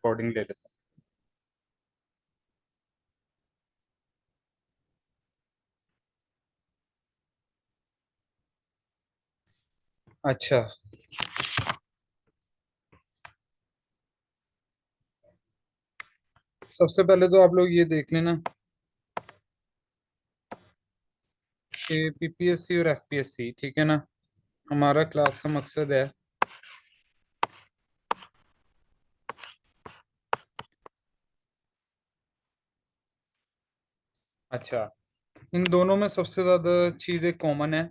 Recording ले लेता हूँ। अच्छा, सबसे पहले तो आप लोग ये देख लेना कि पीपीएससी और एफपीएससी, ठीक है ना, हमारा क्लास का मकसद है अच्छा, इन दोनों में सबसे ज्यादा चीजें कॉमन है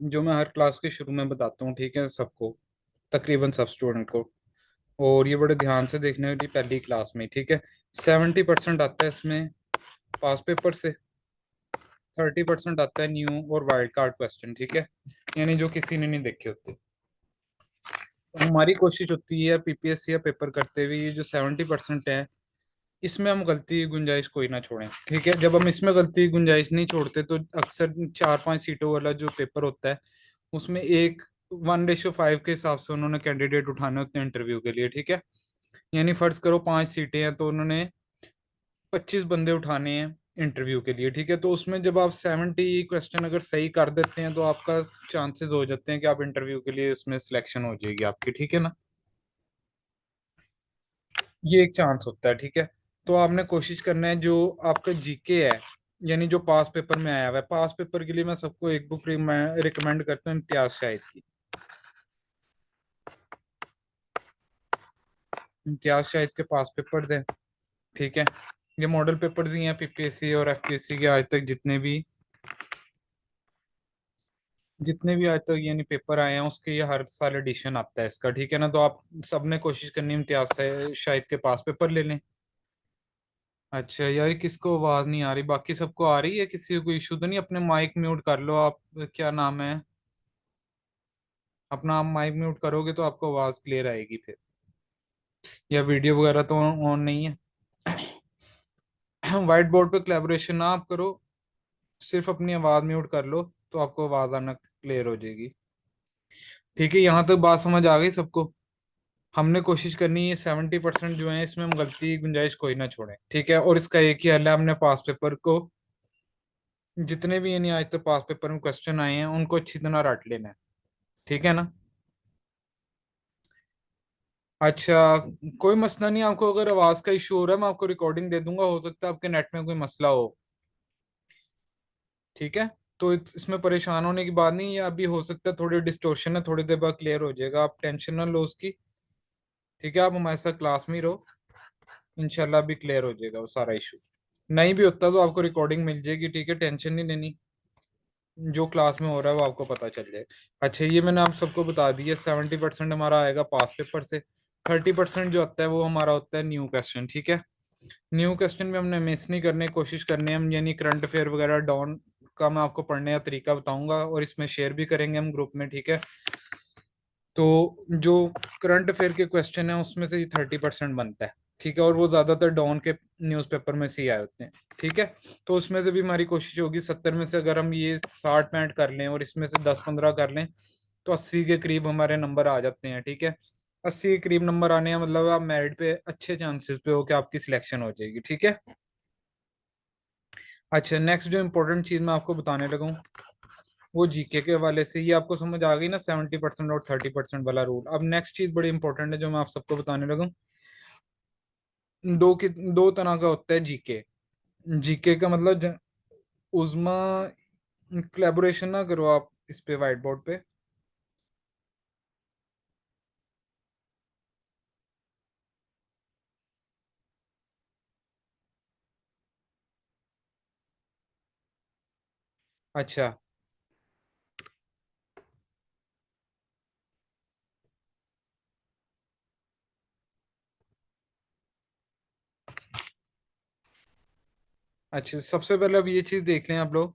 जो मैं हर क्लास के शुरू में बताता हूँ, ठीक है, सबको, तकरीबन सब स्टूडेंट को। और ये बड़े ध्यान से देखने वाली पहली क्लास में, ठीक है। 70% आता है इसमें पास पेपर से, 30% आता है न्यू और वाइल्ड कार्ड क्वेश्चन, ठीक है, यानी जो किसी ने नहीं देखे होते। तो हमारी कोशिश होती है पीपीएससी या पेपर करते हुए ये जो 70% है इसमें हम गलती की गुंजाइश कोई ना छोड़ें, ठीक है। जब हम इसमें गलती की गुंजाइश नहीं छोड़ते तो अक्सर 4-5 सीटों वाला जो पेपर होता है उसमें 1:5 के हिसाब से उन्होंने कैंडिडेट उठाने होते हैं इंटरव्यू के लिए, ठीक है। यानी फर्ज करो 5 सीटें हैं तो उन्होंने 25 बंदे उठाने हैं इंटरव्यू के लिए, ठीक है। तो उसमें जब आप 70 क्वेश्चन अगर सही कर देते हैं तो आपका चांसेस हो जाते हैं कि आप इंटरव्यू के लिए उसमें सिलेक्शन हो जाएगी आपकी, ठीक है ना। ये एक चांस होता है, ठीक है। तो आपने कोशिश करना है जो आपका जीके है, यानी जो पास पेपर में आया हुआ है, पास पेपर के लिए मैं सबको एक बुक रिकमेंड करता हूँ, इम्तियाज शाहिद की। इम्तियाज शाहिद के पास पेपर्स हैं, ठीक है। ये मॉडल पेपर्स ही हैं पीपीएससी और एफपीएससी के आज तक जितने भी आज तक यानी पेपर आए हैं उसके ये हर साल एडिशन आता है इसका, ठीक है ना। तो आप सबने कोशिश करनी है इम्तियाज से शाहिद के पास पेपर ले लें। अच्छा यार, किसको आवाज नहीं आ रही? बाकी सबको आ रही है? किसी को कोई इशू तो नहीं? अपने माइक म्यूट कर लो आप। क्या नाम है अपना? आप माइक म्यूट करोगे तो आपको आवाज क्लियर आएगी फिर। या वीडियो वगैरह तो ऑन नहीं है? व्हाइट बोर्ड पे कोलैबोरेशन ना आप करो, सिर्फ अपनी आवाज म्यूट कर लो तो आपको आवाज आना क्लियर हो जाएगी, ठीक है। यहाँ तक बात समझ आ गई सबको? हमने कोशिश करनी है 70% जो है इसमें हम गलती की गुंजाइश कोई ना छोड़ें, ठीक है। और इसका एक ही हल है, हमने पास पेपर को जितने भी यानी आज तक पास पेपर में क्वेश्चन आए हैं उनको अच्छी तरह रट लेना है, ठीक है ना। अच्छा, कोई मसला नहीं। आपको अगर आवाज का इशू हो रहा है मैं आपको रिकॉर्डिंग दे दूंगा, हो सकता है आपके नेट में कोई मसला हो, ठीक है। तो इसमें परेशान होने की बात नहीं है, अभी हो सकता है थोड़ी डिस्टोर्शन है, थोड़ी देर बाद क्लियर हो जाएगा, आप टेंशन ना लो उसकी, ठीक है। आप हमारे साथ क्लास में ही रहो, इंशाल्लाह अभी क्लियर हो जाएगा वो सारा इशू। नहीं भी होता तो आपको रिकॉर्डिंग मिल जाएगी, ठीक है, टेंशन नहीं लेनी। जो क्लास में हो रहा है वो आपको पता चल जाए। अच्छा, ये मैंने आप सबको बता दिया, 70% हमारा आएगा पास पेपर से, 30% जो आता है वो हमारा होता है न्यू क्वेश्चन, ठीक है। न्यू क्वेश्चन में हमने मिस नहीं करने की कोशिश करनी है हम, यानी करंट अफेयर वगैरह डॉन का मैं आपको पढ़ने का तरीका बताऊंगा और इसमें शेयर भी करेंगे हम ग्रुप में, ठीक है। तो जो करंट अफेयर के क्वेश्चन है उसमें से 30% बनता है, ठीक है, और वो ज्यादातर डॉन के न्यूज़पेपर में से ही आए होते हैं, ठीक है। तो उसमें से भी हमारी कोशिश होगी 70 में से अगर हम ये 60 पैंट कर लें और इसमें से 10-15 कर लें तो 80 के करीब हमारे नंबर आ जाते हैं, ठीक है। 80 के करीब नंबर आने हैं मतलब आप मेरिट पे अच्छे चांसेस पे हो कि आपकी सिलेक्शन हो जाएगी, ठीक है। अच्छा, नेक्स्ट जो इम्पोर्टेंट चीज मैं आपको बताने लगा हूँ वो जीके के हवाले से, ये आपको समझ आ गई ना 70% और 30% वाला रूल। अब नेक्स्ट चीज बड़ी इंपॉर्टेंट है जो मैं आप सबको बताने लगा हूँ। दो तरह का होता है जीके। जीके का मतलब उजमा, कोलैबोरेशन ना करो आप इस पे व्हाइट बोर्ड पे। अच्छा, अच्छा, सबसे पहले अब ये चीज देख लें आप लोग।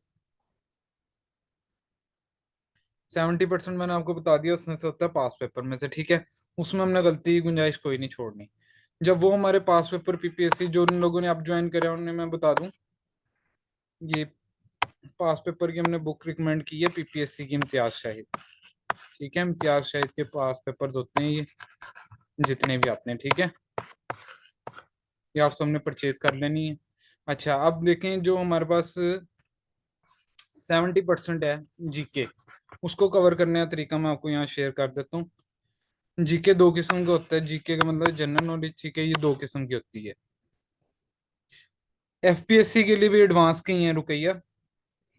70% मैंने आपको बता दिया उसमें से होता है पास पेपर में से, ठीक है। उसमें हमने गलती की गुंजाइश कोई नहीं छोड़नी। जब वो हमारे पास पेपर पीपीएससी जो उन लोगों ने आप ज्वाइन करे हैं, उन्हें मैं बता दूं, ये पास पेपर की हमने बुक रिकमेंड की है पीपीएससी की, इम्तियाज शाहिद, ठीक है। इम्तियाज शाहिद के पास पेपर्स होते हैं ये जितने भी आते हैं, ठीक है। ये आप सबने परचेज कर लेनी है। अच्छा, अब देखें जो हमारे पास 70% है जीके, उसको कवर करने का तरीका मैं आपको यहाँ शेयर कर देता हूँ। जीके दो किस्म का होता है, जीके का मतलब जनरल नॉलेज, ठीक है, ये दो किस्म की होती है। एफपीएससी के लिए भी एडवांस की है रुकैया,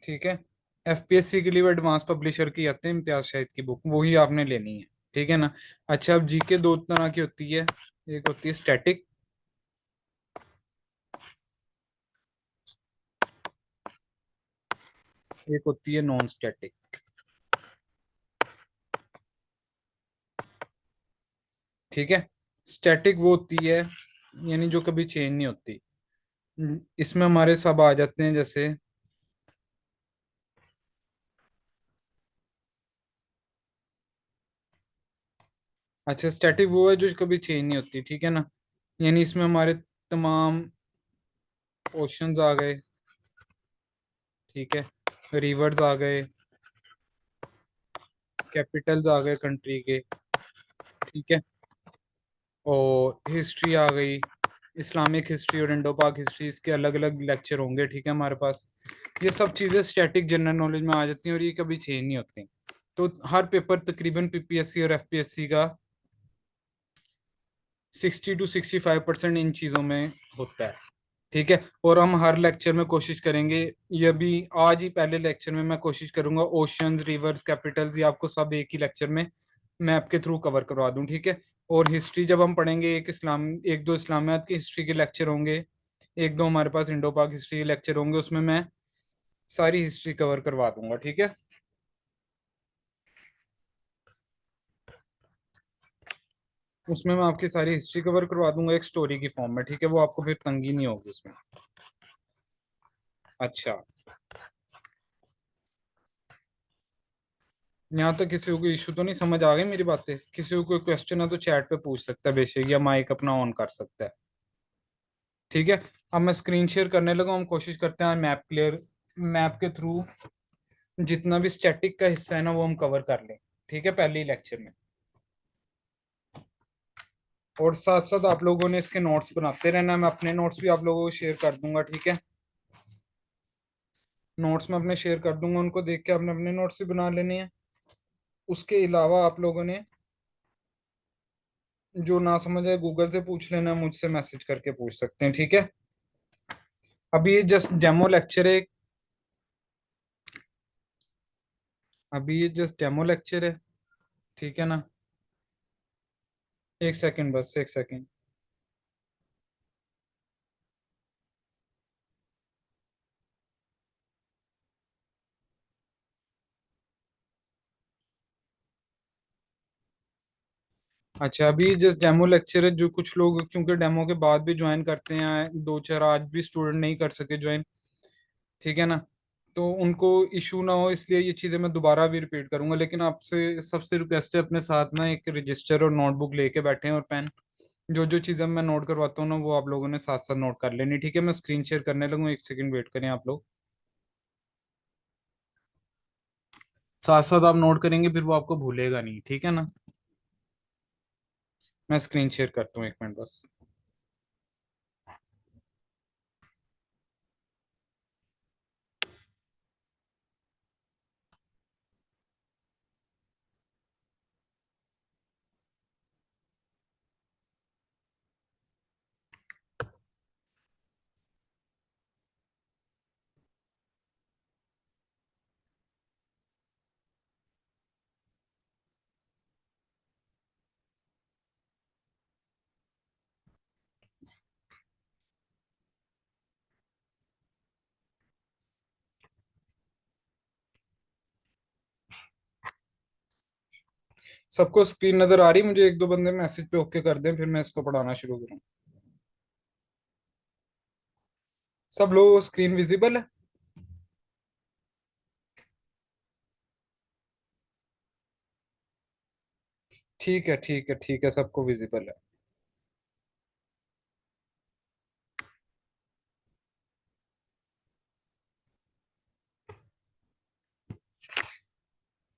ठीक है। एफपीएससी के लिए भी एडवांस पब्लिशर की आते हैं इम्तियाज शाहिद की बुक, वही आपने लेनी है, ठीक है ना। अच्छा, अब जीके दो तरह की होती है, एक होती है स्टैटिक, एक होती है नॉन स्टैटिक, ठीक है। स्टैटिक वो होती है यानी जो कभी चेंज नहीं होती। इसमें हमारे सब आ जाते हैं, जैसे अच्छा, स्टैटिक वो है जो कभी चेंज नहीं होती, ठीक है ना। यानी इसमें हमारे तमाम ओशंस आ गए, ठीक है, रिवर्स आ गए, कैपिटल्स आ गए कंट्री के, ठीक है, और हिस्ट्री आ गई, इस्लामिक हिस्ट्री और इंडो पाक हिस्ट्री, इसके अलग अलग लेक्चर होंगे, ठीक है हमारे पास। ये सब चीज़ें स्टैटिक जनरल नॉलेज में आ जाती हैं और ये कभी चेंज नहीं होती। तो हर पेपर तकरीबन पीपीएससी और एफपीएससी का 60 to 65% इन चीज़ों में होता है, ठीक है। और हम हर लेक्चर में कोशिश करेंगे, ये भी आज ही पहले लेक्चर में मैं कोशिश करूंगा ओशंस, रिवर्स, कैपिटल्स, ये आपको सब एक ही लेक्चर में मैप के थ्रू कवर करवा दूं, ठीक है। और हिस्ट्री जब हम पढ़ेंगे, एक दो इस्लामियात की हिस्ट्री के लेक्चर होंगे, एक दो हमारे पास इंडो पाक हिस्ट्री के लेक्चर होंगे, उसमें मैं सारी हिस्ट्री कवर करवा दूंगा, ठीक है। उसमें मैं आपकी सारी हिस्ट्री कवर करवा दूंगा एक स्टोरी की फॉर्म में, ठीक है, वो आपको फिर तंगी नहीं होगी उसमें। अच्छा, यहाँ तक किसी को इशू तो नहीं, समझ आ गई मेरी बातें? किसी को कोई क्वेश्चन है तो चैट पे पूछ सकता है बेशक, या माइक अपना ऑन कर सकता है, ठीक है। अब मैं स्क्रीन शेयर करने लगा, हम कोशिश करते हैं मैप क्लियर, मैप के थ्रू जितना भी स्टैटिक का हिस्सा है ना वो हम कवर कर लें, ठीक है, पहले ही लेक्चर में। और साथ साथ आप लोगों ने इसके नोट्स बनाते रहना, मैं अपने नोट्स भी आप लोगों को शेयर कर दूंगा, ठीक है। नोट्स में अपने शेयर कर दूंगा, उनको देख के आपने अपने नोट्स भी बना लेने हैं। उसके अलावा आप लोगों ने जो ना समझ आए गूगल से पूछ लेना, मुझसे मैसेज करके पूछ सकते हैं, ठीक है। अभी ये जस्ट डेमो लेक्चर है, अभी ये जस्ट डेमो लेक्चर है, ठीक है ना। एक सेकंड, बस एक सेकंड। अच्छा, अभी जस्ट डेमो लेक्चर है, जो कुछ लोग क्योंकि डेमो के बाद भी ज्वाइन करते हैं, दो चार आज भी स्टूडेंट नहीं कर सके ज्वाइन, ठीक है ना। तो उनको इशू ना हो इसलिए ये चीज़ें मैं दोबारा भी रिपीट करूंगा, लेकिन आपसे सबसे रिक्वेस्ट है अपने साथ ना एक रजिस्टर और नोटबुक लेके बैठे और पेन, जो जो चीज़ें मैं नोट करवाता हूँ ना वो आप लोगों ने साथ साथ नोट कर लेनी, ठीक है। मैं स्क्रीन शेयर करने लगूँ, एक सेकंड वेट करें आप लोग, साथ साथ आप नोट करेंगे फिर वो आपको भूलेगा नहीं, ठीक है ना। मैं स्क्रीन शेयर करता हूँ, एक मिनट बस। सबको स्क्रीन नजर आ रही? मुझे एक दो बंदे मैसेज पे ओके कर दें, फिर मैं इसको पढ़ाना शुरू करूँ। सब लोग स्क्रीन विजिबल है? ठीक है, ठीक है, ठीक है, सबको विजिबल है।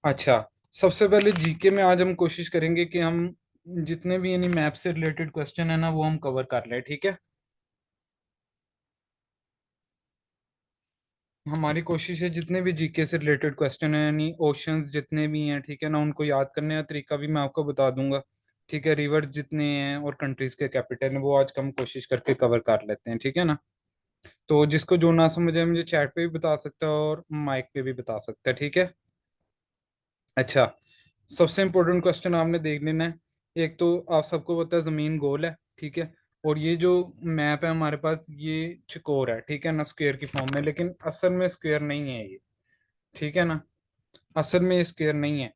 अच्छा, सबसे पहले जीके में आज हम कोशिश करेंगे कि हम जितने भी यानी मैप से रिलेटेड क्वेश्चन है ना वो हम कवर कर लें, ठीक है। हमारी कोशिश है जितने भी जीके से रिलेटेड क्वेश्चन है, यानी ओशंस जितने भी हैं, ठीक है ना, उनको याद करने का तरीका भी मैं आपको बता दूंगा। ठीक है, रिवर्स जितने हैं और कंट्रीज के कैपिटल हैं वो आज हम कोशिश करके कवर कर लेते हैं, ठीक है ना। तो जिसको जो ना समझे मुझे चैट पे भी बता सकता है और माइक पे भी बता सकता है, ठीक है। अच्छा, सबसे इम्पोर्टेंट क्वेश्चन आपने देख लेना है। एक तो आप सबको पता है जमीन गोल है, ठीक है, और ये जो मैप है हमारे पास ये चकोर है, ठीक है ना, स्क्वायर की फॉर्म में, लेकिन असल में स्क्वायर नहीं है ये, ठीक है ना। असल में ये स्क्वायर नहीं है,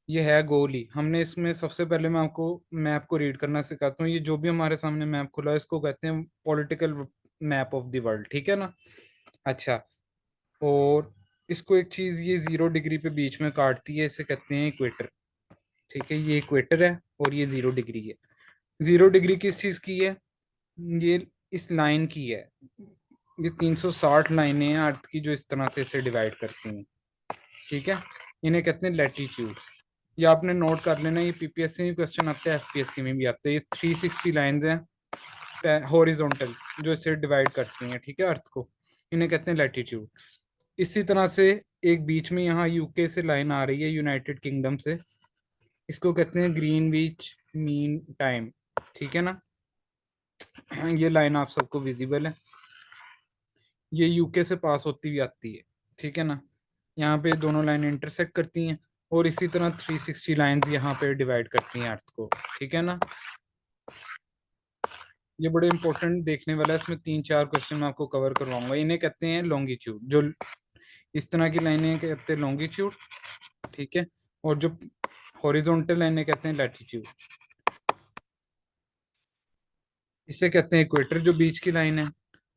ये है गोल ही। हमने इसमें सबसे पहले मैं आपको मैप को रीड करना सिखाता हूँ। ये जो भी हमारे सामने मैप खुला है इसको कहते हैं political map of the world, ठीक है ना। अच्छा, और इसको एक चीज ये 0 डिग्री पे बीच में काटती है, इसे कहते हैं इक्वेटर, ठीक है। ये इक्वेटर है और ये 0 डिग्री है। 0 डिग्री किस चीज की है? ये इस लाइन की है। ये 360 लाइनें हैं अर्थ की जो इस तरह से इसे डिवाइड करती हैं, ठीक है। इन्हें कहते हैं लैटिट्यूड। ये आपने नोट कर लेना, ये पीपीएससी में क्वेश्चन आते हैं, एफपीएससी में भी आते हैं। ये 360 लाइंस हैं हॉरिजॉन्टल जो इसे डिवाइड करती हैं, ठीक है, अर्थ को। इन्हें कहते हैं लैटिट्यूड। इसी तरह से एक बीच में यहाँ यूके से लाइन आ रही है, यूनाइटेड किंगडम से, इसको कहते हैं ग्रीनविच मीन टाइम, ठीक है ना। ये लाइन आप सबको विजिबल है, ये यूके से पास होती हुई आती है, ठीक है ना। यहाँ पे दोनों लाइन इंटरसेक्ट करती हैं और इसी तरह 360 लाइंस यहाँ पे डिवाइड करती हैं अर्थ को, ठीक है ना। ये बड़े इंपॉर्टेंट देखने वाला है, इसमें 3-4 क्वेश्चन मैं आपको कवर करवाऊंगा। इन्हें कहते हैं लॉन्गिट्यूड, जो इस तरह की लाइनें कहते हैं लॉन्गिट्यूड, ठीक है, और जो हॉरिजॉन्टल लाइनें कहते हैं लैटिट्यूड। इसे कहते हैं इक्वेटर जो बीच की लाइन है,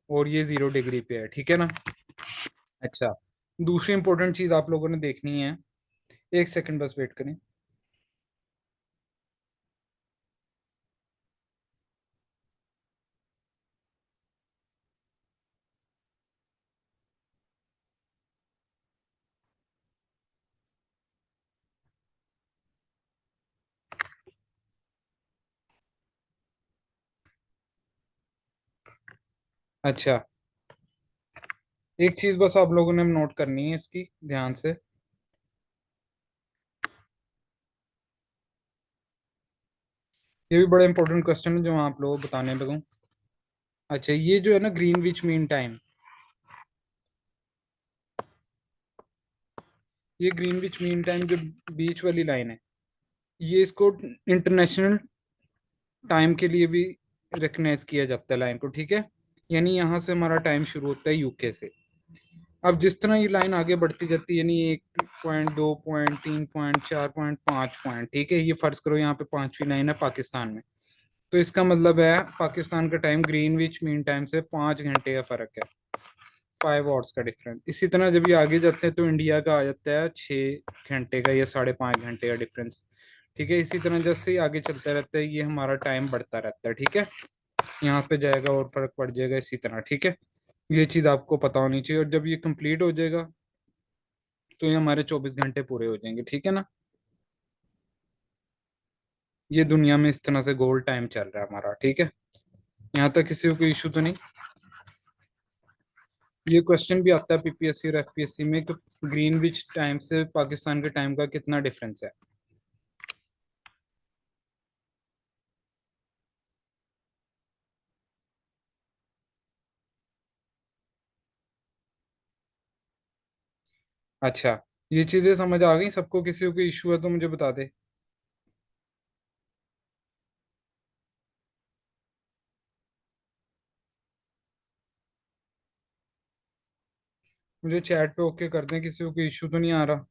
और ये 0 डिग्री पे है, ठीक है ना। अच्छा, दूसरी इंपॉर्टेंट चीज आप लोगों ने देखनी है, एक सेकंड बस वेट करें। अच्छा, एक चीज बस आप लोगों ने नोट करनी है इसकी ध्यान से। ये भी बड़ा इंपॉर्टेंट क्वेश्चन है जो मैं आप लोगों को बताने लगूं। अच्छा, ये जो है ना ग्रीनविच मीन टाइम, ये ग्रीनविच मीन टाइम जो बीच वाली लाइन है, ये इसको इंटरनेशनल टाइम के लिए भी रिकग्नाइज किया जाता है लाइन को, ठीक है। यानी यहाँ से हमारा टाइम शुरू होता है यूके से। अब जिस तरह ये लाइन आगे बढ़ती जाती है, यानी 1 पॉइंट 2 पॉइंट 3 पॉइंट 4 पॉइंट, ठीक है, ये फर्ज करो यहाँ पे पांचवी लाइन है पाकिस्तान में, तो इसका मतलब है पाकिस्तान का टाइम ग्रीनविच मीन टाइम से 5 घंटे का फर्क है, 5 आवर्स का डिफरेंस। इसी तरह जब ये आगे जाते हैं तो इंडिया का आ जाता है 6 घंटे का या 5.5 घंटे का डिफरेंस, ठीक है। इसी तरह जब से ये आगे चलता रहता है ये हमारा टाइम बढ़ता रहता है, ठीक है। यहाँ पे जाएगा और फर्क पड़ जाएगा इसी तरह, ठीक है। ये चीज आपको पता होनी चाहिए, और जब ये कंप्लीट हो जाएगा तो ये हमारे 24 घंटे पूरे हो जाएंगे, ठीक है ना। ये दुनिया में इस तरह से गोल्ड टाइम चल रहा है हमारा, ठीक है। यहाँ तक किसी को कोई इशू तो नहीं। ये क्वेश्चन भी आता है पीपीएससी और एफपीएससी में कि ग्रीनविच टाइम से पाकिस्तान के टाइम का कितना डिफरेंस है। अच्छा, ये चीजें समझ आ गई सबको? किसी को कोई इशू है तो मुझे बता दे। मुझे चैट पे ओके कर दें, किसी को कोई इशू तो नहीं आ रहा।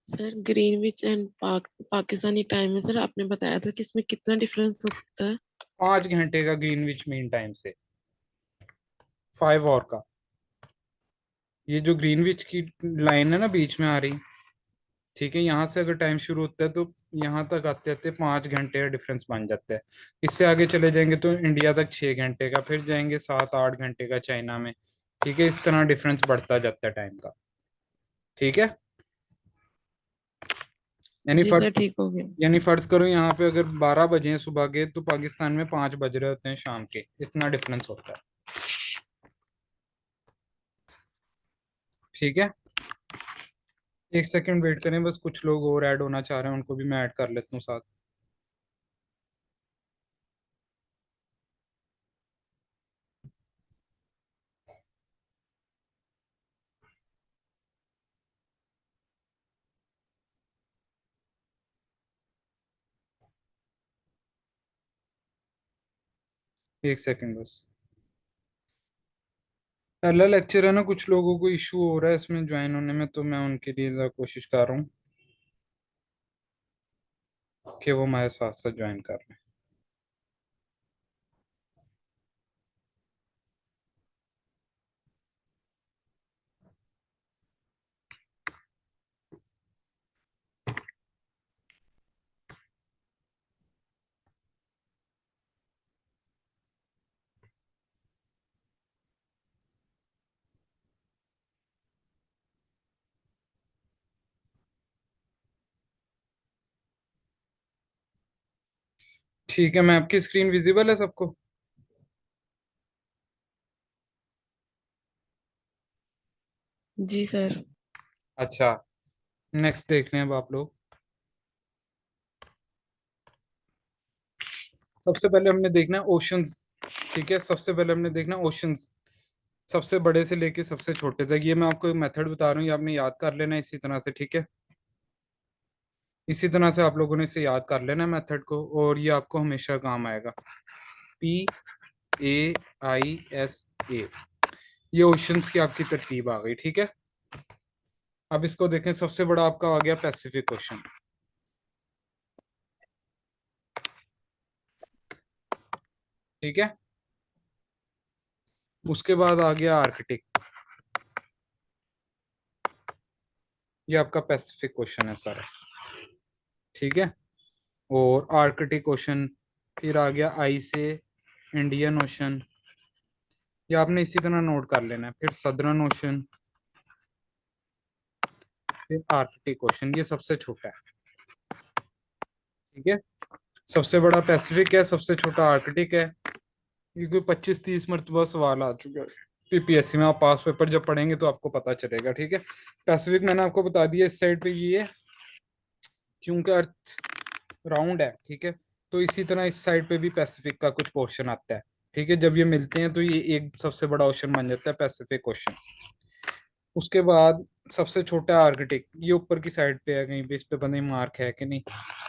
Sir Greenwich and Pakistani time में सर आपने बताया था कि इसमें कितना डिफरेंस होता है? 5 घंटे का ग्रीनविच मीन टाइम से, 5 आवर का। ये जो ग्रीनविच की लाइन है ना बीच में आ रही, ठीक है, यहाँ से अगर टाइम शुरू होता है तो यहाँ तक आते आते 5 घंटे का डिफरेंस बन जाता है। इससे आगे चले जाएंगे तो इंडिया तक 6 घंटे का, फिर जाएंगे 7-8 घंटे का चाइना में, ठीक है। इस तरह डिफरेंस बढ़ता जाता है टाइम का, ठीक है। यानी जी सर फर्ज ठीक हो गया। यानी फर्ज करो यहाँ पे अगर 12 बजे हैं सुबह के तो पाकिस्तान में 5 बज रहे होते हैं शाम के, इतना डिफरेंस होता है। ठीक है, एक सेकंड वेट करें, बस कुछ लोग और ऐड होना चाह रहे हैं, उनको भी मैं ऐड कर लेता हूँ साथ। एक सेकंड बस। पहला लेक्चर है ना, कुछ लोगों को इशू हो रहा है इसमें ज्वाइन होने में, तो मैं उनके लिए ज़रा कोशिश कर रहा हूँ कि वो हमारे साथ साथ ज्वाइन कर लें। ठीक है, मैं आपकी स्क्रीन विजिबल है सबको? जी सर। अच्छा, नेक्स्ट देख लें अब आप लोग। सबसे पहले हमने देखना है ओशंस। ठीक है, सबसे पहले हमने देखना ओशंस, सबसे बड़े से लेके सबसे छोटे तक। ये मैं आपको एक मेथड बता रहा हूँ, ये आपने याद कर लेना है इसी तरह से। ठीक है, इसी तरह से आप लोगों ने इसे याद कर लेना मेथड को, और ये आपको हमेशा काम आएगा। PAISA, ये ओशंस की आपकी तरतीब आ गई। ठीक है, अब इसको देखें, सबसे बड़ा आपका आ गया पैसिफिक ओशन। ठीक है, उसके बाद आ गया आर्कटिक। ये आपका पैसिफिक ओशन है सारा। ठीक है, और आर्कटिक ओशन, फिर आ गया आई से इंडियन ओशन। ये आपने इसी तरह नोट कर लेना है। फिर सदर्न ओशन, फिर आर्कटिक ओशन, ये सबसे छोटा है। ठीक है, सबसे बड़ा पैसिफिक है, सबसे छोटा आर्कटिक है। ये कोई 25-30 मरतबा सवाल आ चुका है PPSC में, आप पास पेपर जब पढ़ेंगे तो आपको पता चलेगा। ठीक है, पैसिफिक मैंने आपको बता दिया, इस साइड पे ये है क्योंकि अर्थ राउंड है। ठीक है, तो इसी तरह इस साइड पे भी पैसिफिक का कुछ पोर्शन आता है। ठीक है, जब ये मिलते हैं तो ये एक सबसे बड़ा ओशन बन जाता है पैसिफिक ओशन। उसके बाद सबसे छोटा आर्कटिक, ये ऊपर की साइड पे है, कहीं पे इस पे पता नहीं मार्क है कि नहीं।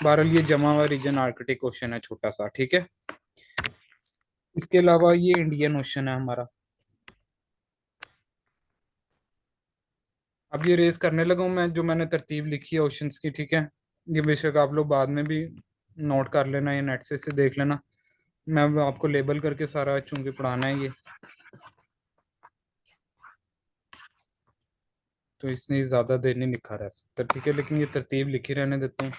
बहरहाल ये जमा हुआ रीजन आर्कटिक ओशन है, छोटा सा। ठीक है, इसके अलावा ये इंडियन ओशन है हमारा। अब ये रेस करने लगा हूँ मैं, जो मैंने तरतीब लिखी है ओशंस की। ठीक है, ये बेशक आप लोग बाद में भी नोट कर लेना, या नेट से इसे देख लेना। मैं अब आपको लेबल करके सारा, चूंकि पढ़ाना है ये, तो इसने ज़्यादा देर नहीं लिखा रह सकता। ठीक है, लेकिन ये तरतीब लिखी रहने देता हूँ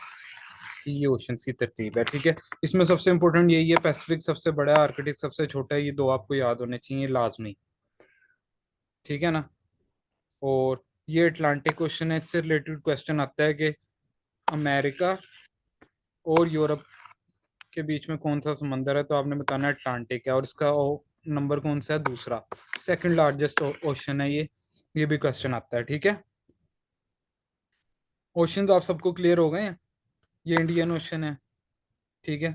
कि ये ओशंस की तरतीब है। ठीक है, इसमें सबसे इंपॉर्टेंट यही है, पैसिफिक सबसे बड़ा है, आर्कटिक सबसे छोटा है, ये दो आपको याद होने चाहिए लाजमी। ठीक है ना, और ये अटलांटिक क्वेश्चन है, इससे रिलेटेड क्वेश्चन आता है कि अमेरिका और यूरोप के बीच में कौन सा समंदर है, तो आपने बताना है अटलांटिक है, और इसका नंबर कौन सा है, दूसरा। सेकंड लार्जेस्ट ओशन है ये भी क्वेश्चन आता है। ठीक है, ओशन आप सबको क्लियर हो गए हैं? ये इंडियन ओशन है। ठीक है,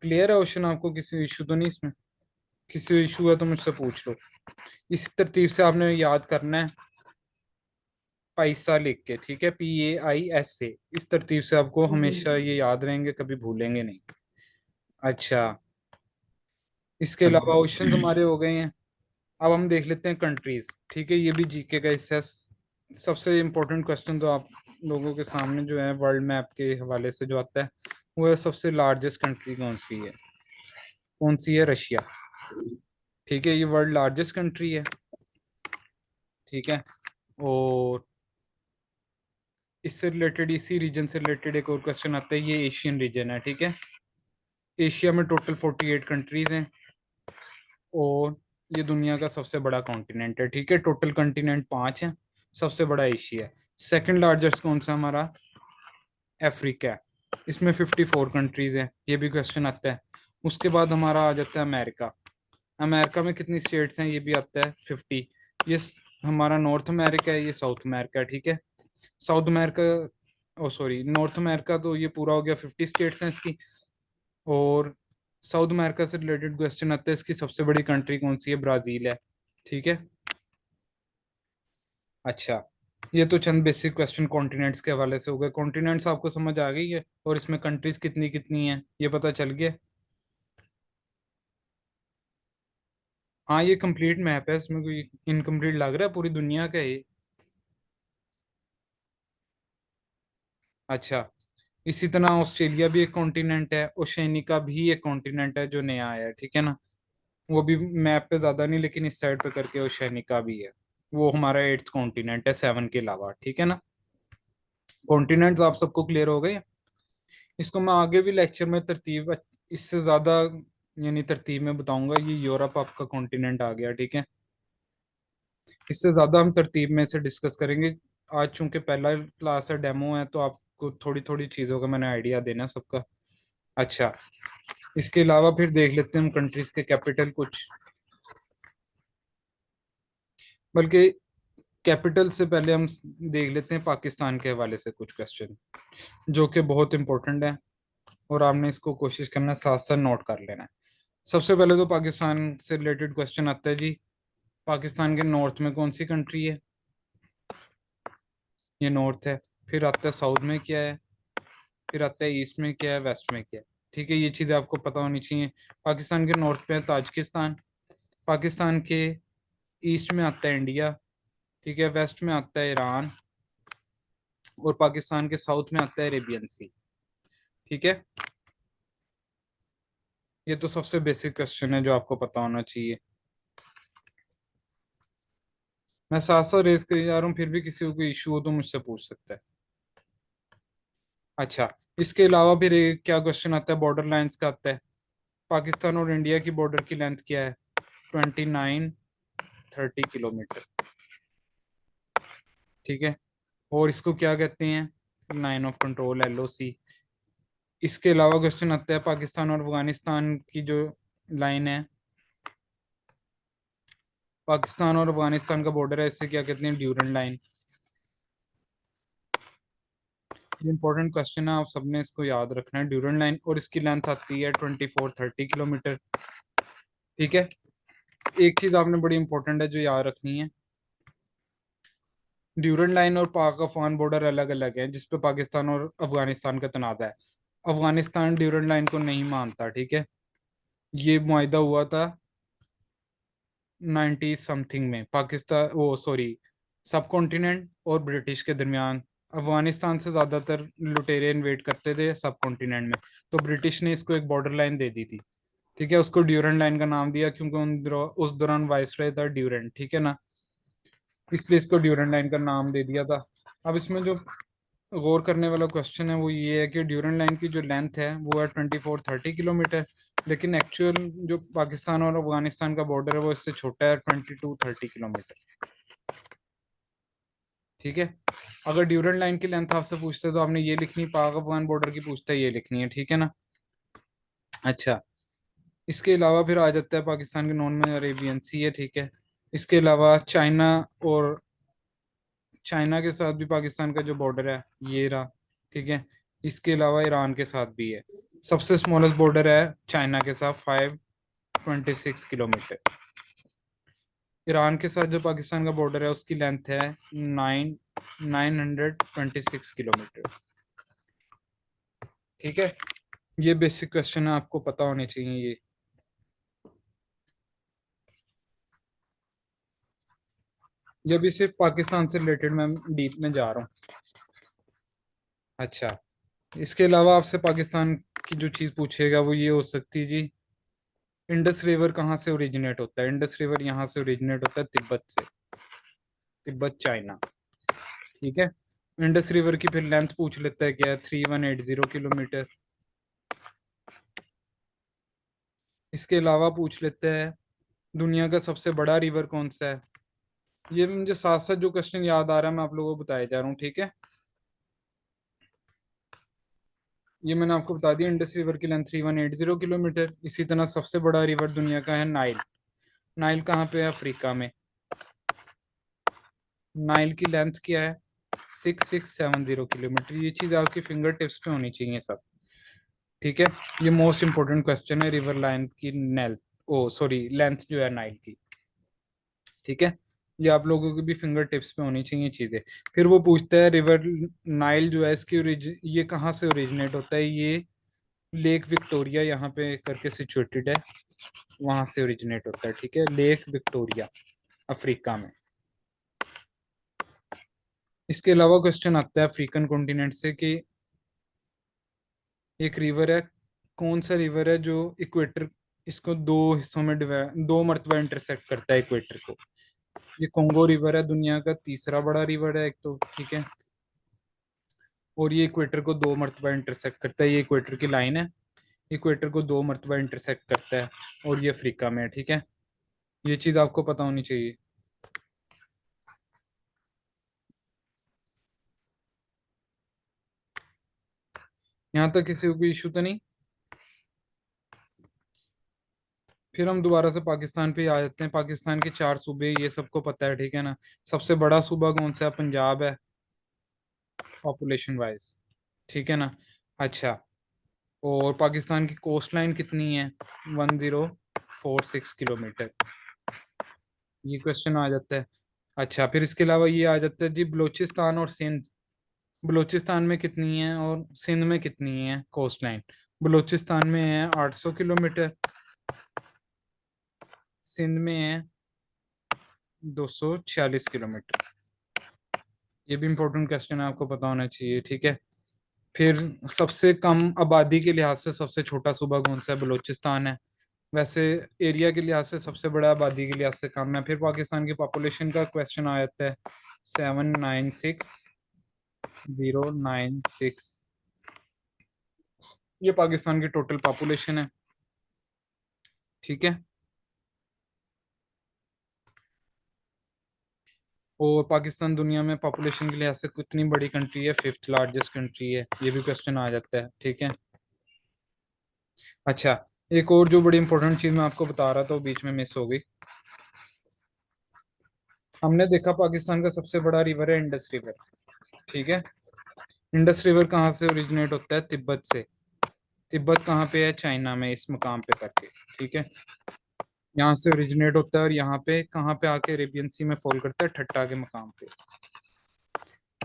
क्लियर है ओशन आपको? किसी इशू तो नहीं इसमें? किसी इशू है तो मुझसे पूछ लो। इस तरतीब से आपने याद करना है, पैसा लिख के। ठीक है, PAISA, इस तरतीब से आपको हमेशा ये याद रहेंगे, कभी भूलेंगे नहीं। अच्छा, इसके अलावा ओशन हमारे हो गए हैं। अब हम देख लेते हैं कंट्रीज। ठीक है, ये भी जीके का हिस्सा है। सबसे इम्पोर्टेंट क्वेश्चन तो आप लोगों के सामने जो है वर्ल्ड मैप के हवाले से जो आता है, वो है सबसे लार्जेस्ट कंट्री कौन सी है? कौन सी है? रशिया। ठीक है, ये वर्ल्ड लार्जेस्ट कंट्री है। ठीक है, और इससे रिलेटेड, इसी रीजन से रिलेटेड एक और क्वेश्चन आता है, ये एशियन रीजन है। ठीक है, एशिया में टोटल 48 कंट्रीज हैं, और ये दुनिया का सबसे बड़ा कॉन्टिनेंट है। ठीक है, टोटल कॉन्टिनेंट 5 हैं, सबसे बड़ा एशिया है। सेकंड लार्जेस्ट कौन सा हमारा? अफ्रीका है, इसमें 54 कंट्रीज हैं, ये भी क्वेश्चन आता है। उसके बाद हमारा आ जाता है अमेरिका। अमेरिका में कितनी स्टेट्स हैं, ये भी आता है 50। ये हमारा नॉर्थ अमेरिका है, ये साउथ अमेरिका है, ठीक है। साउथ अमेरिका, ओ सॉरी, नॉर्थ अमेरिका तो ये पूरा हो गया, 50 स्टेट्स हैं इसकी। और साउथ अमेरिका से रिलेटेड क्वेश्चन आता है, इसकी सबसे बड़ी कंट्री कौन सी है? ब्राजील है, ठीक है। अच्छा, ये तो चंद बेसिक क्वेश्चन कॉन्टिनेंट्स के हवाले से हो गए। कॉन्टिनेंट्स आपको समझ आ गई है, और इसमें कंट्रीज कितनी कितनी हैं ये पता चल गया। हाँ, ये कंप्लीट मैप है, इसमें कोई इनकम्प्लीट लग रहा है? पूरी दुनिया का है ये। अच्छा, इसी तरह ऑस्ट्रेलिया भी एक कॉन्टिनेंट है, ओशेनिका भी एक कॉन्टिनेंट है जो नया आया है, ठीक है ना। वो भी मैप पे ज्यादा नहीं, लेकिन इस साइड पे करके ओशेनिका भी है। वो हमारा 8th कॉन्टिनेंट है 7 के अलावा, ठीक है ना। कॉन्टिनेंट्स आप सबको क्लियर हो गए? इसको मैं आगे भी लेक्चर में तरतीब इससे ज्यादा यानी तरतीब में बताऊंगा। ये यूरोप आपका कॉन्टिनेंट आ गया, ठीक है। इससे ज्यादा हम तरतीब में इसे डिस्कस करेंगे। आज चूंकि पहला क्लास है, डेमो है, तो आपको थोड़ी थोड़ी चीजों का मैंने आइडिया देना है सबका। अच्छा, इसके अलावा फिर देख लेते हैं हम कंट्रीज के कैपिटल कुछ। बल्कि कैपिटल से पहले हम देख लेते हैं पाकिस्तान के हवाले से कुछ क्वेश्चन, जो कि बहुत इंपॉर्टेंट है, और आपने इसको कोशिश करना है साथ साथ नोट कर लेना है। सबसे पहले तो पाकिस्तान से रिलेटेड क्वेश्चन आता है जी। पाकिस्तान के नॉर्थ में कौन सी कंट्री है? ये नॉर्थ है। फिर आता है साउथ में क्या है? फिर आता है ईस्ट में क्या है, वेस्ट में क्या है, ठीक है। ये चीज़ें आपको पता होनी चाहिए। पाकिस्तान के नॉर्थ पे है ताजिकिस्तान। पाकिस्तान के ईस्ट में आता है इंडिया, ठीक है। वेस्ट में आता है ईरान, और पाकिस्तान के साउथ में आता है अरेबियन सी, ठीक है। ये तो सबसे बेसिक क्वेश्चन है जो आपको पता होना चाहिए। मैं साथ साथ रेस कर जा रहा हूँ, फिर भी किसी को कोई इशू हो तो मुझसे पूछ सकता है। अच्छा, इसके अलावा फिर एक क्या क्वेश्चन आता है, बॉर्डर लाइंस का आता है। पाकिस्तान और इंडिया की बॉर्डर की लेंथ क्या है? 2930 किलोमीटर, ठीक है। और इसको क्या कहते हैं? Line of control, LOC। इसके अलावा क्वेश्चन आता है पाकिस्तान और अफगानिस्तान की जो लाइन है, पाकिस्तान और अफगानिस्तान का बॉर्डर है, इससे क्या कहते हैं? Durand line. ये इंपॉर्टेंट क्वेश्चन है, आप सबने इसको याद रखना है। ड्यूरन लाइन, और इसकी लेंथ आती है 2430 किलोमीटर, ठीक है। एक चीज आपने बड़ी इंपॉर्टेंट है जो याद रखनी है, ड्यूरन लाइन और पाक अफगान बॉर्डर अलग अलग है, जिसपे पाकिस्तान और अफगानिस्तान का तनाज़ा है। अफगानिस्तान ड्यूरन लाइन को नहीं मानता, ठीक है। ये मुआहिदा हुआ था 90 समथिंग में, पाकिस्तान, वो सॉरी, सब कॉन्टिनेंट और ब्रिटिश के दरमियान। अफगानिस्तान से ज़्यादातर लुटेरे इन्वेट करते थे सब कॉन्टिनेंट में, तो ब्रिटिश ने इसको एक बॉर्डर लाइन दे दी थी, ठीक है। उसको ड्यूरन लाइन का नाम दिया, क्योंकि उस दौरान वाइसराय था ड्यूरेंट, ठीक है ना। इसलिए इसको ड्यूरन लाइन का नाम दे दिया था। अब इसमें जो गौर करने वाला क्वेश्चन है वो ये है कि ड्यूरन लाइन की जो लेंथ है वो है 2430 किलोमीटर, लेकिन एक्चुअल जो पाकिस्तान और अफगानिस्तान का बॉर्डर है वो इससे छोटा है, 2230 किलोमीटर, ठीक है। अगर ड्यूरन लाइन की लेंथ आपसे पूछते तो आपने ये लिखनी, पाक अफगान बॉर्डर की पूछता है ये लिखनी है, ठीक है ना। अच्छा, इसके अलावा फिर आ जाता है पाकिस्तान के नॉन में अरेबियन सी है, ठीक है। इसके अलावा चाइना, और चाइना के साथ भी पाकिस्तान का जो बॉर्डर है ये रहा, ठीक है। इसके अलावा ईरान के साथ भी है। सबसे स्मॉलेस्ट बॉर्डर है चाइना के साथ, 526 किलोमीटर। ईरान के साथ जो पाकिस्तान का बॉर्डर है उसकी लेंथ है 926 किलोमीटर, ठीक है। ये बेसिक क्वेश्चन है, आपको पता होने चाहिए ये। जब भी सिर्फ पाकिस्तान से रिलेटेड मैं डीप में जा रहा हूँ। अच्छा, इसके अलावा आपसे पाकिस्तान की जो चीज़ पूछेगा वो ये हो सकती है जी, इंडस रिवर कहाँ से ओरिजिनेट होता है? इंडस रिवर यहाँ से ओरिजिनेट होता है तिब्बत से, तिब्बत चाइना, ठीक है। इंडस रिवर की फिर लेंथ पूछ लेता है, क्या है? 3180 किलोमीटर। इसके अलावा पूछ लेते हैं दुनिया का सबसे बड़ा रिवर कौन सा है? ये मुझे साथ साथ जो क्वेश्चन याद आ रहा है मैं आप लोगों को बताया जा रहा हूँ, ठीक है। ये मैंने आपको बता दिया, इंडस रिवर की लेंथ 3180 किलोमीटर। इसी तरह सबसे बड़ा रिवर दुनिया का है नाइल। नाइल कहाँ पे है? अफ्रीका में। नाइल की लेंथ क्या है? 6670 किलोमीटर। ये चीज आपकी फिंगर टिप्स पे होनी चाहिए सब। ठीक है, ये मोस्ट इंपोर्टेंट क्वेश्चन है, रिवर लाइन की नेल ओ सॉरी लेंथ जो है नाइल की। ठीक है, ये आप लोगों की भी फिंगर टिप्स पे होनी चाहिए चीजें। फिर वो पूछता है रिवर नाइल जो है इसकी ये कहाँ से ओरिजिनेट होता है? ये लेक विक्टोरिया यहाँ पे करके सिचुएटेड है, वहां से ओरिजिनेट होता है। ठीक है, लेक विक्टोरिया अफ्रीका में। इसके अलावा क्वेश्चन आता है अफ्रीकन कॉन्टिनेंट से कि एक रिवर है, कौन सा रिवर है जो इक्वेटर, इसको दो हिस्सों में डिवाइड, दो मरतबा इंटरसेक्ट करता है इक्वेटर को? ये कोंगो रिवर है, दुनिया का तीसरा बड़ा रिवर है एक तो। ठीक है, और ये इक्वेटर को दो मरतबा इंटरसेक्ट करता है, ये इक्वेटर की लाइन है, इक्वेटर को दो मरतबा इंटरसेक्ट करता है, और ये अफ्रीका में है। ठीक है, ये चीज आपको पता होनी चाहिए। यहाँ तक किसी को कोई इशू तो नहीं? फिर हम दोबारा से पाकिस्तान पे आ जाते हैं। पाकिस्तान के चार सूबे ये सबको पता है, ठीक है ना? सबसे बड़ा सूबा कौन सा है? पंजाब है, पॉपुलेशन वाइज। ठीक है ना? अच्छा, और पाकिस्तान की कोस्ट लाइन कितनी है? 1046 किलोमीटर। ये क्वेश्चन आ जाता है। अच्छा, फिर इसके अलावा ये आ जाता है जी, बलूचिस्तान और सिंध। बलूचिस्तान में कितनी है और सिंध में कितनी है कोस्ट लाइन? बलूचिस्तान में है 800 किलोमीटर, सिंध में है 246 किलोमीटर। ये भी इंपॉर्टेंट क्वेश्चन है, आपको पता होना चाहिए। ठीक है, फिर सबसे कम आबादी के लिहाज से सबसे छोटा सूबा कौन सा है? बलूचिस्तान है। वैसे एरिया के लिहाज से सबसे बड़ा, आबादी के लिहाज से कम है। फिर पाकिस्तान की पॉपुलेशन का क्वेश्चन आ जाता है, 796,096। ये पाकिस्तान की टोटल पॉपुलेशन है। ठीक है, और पाकिस्तान दुनिया में पॉपुलेशन के लिहाज से कितनी बड़ी कंट्री है? फिफ्थ लार्जेस्ट कंट्री है। ये भी क्वेश्चन आ जाता है। ठीक है, अच्छा, एक और जो बड़ी इंपॉर्टेंट चीज मैं आपको बता रहा था वो बीच में मिस हो गई। हमने देखा पाकिस्तान का सबसे बड़ा रिवर है इंडस रिवर। ठीक है, इंडस रिवर कहाँ से ओरिजिनेट होता है? तिब्बत से। तिब्बत कहाँ पे है? चाइना में, इस मुकाम पे करके। ठीक है, यहाँ से ओरिजिनेट होता है और यहाँ पे कहाँ पे आके अरेबियन सी में फॉल करता है? ठट्टा के मुकाम पे।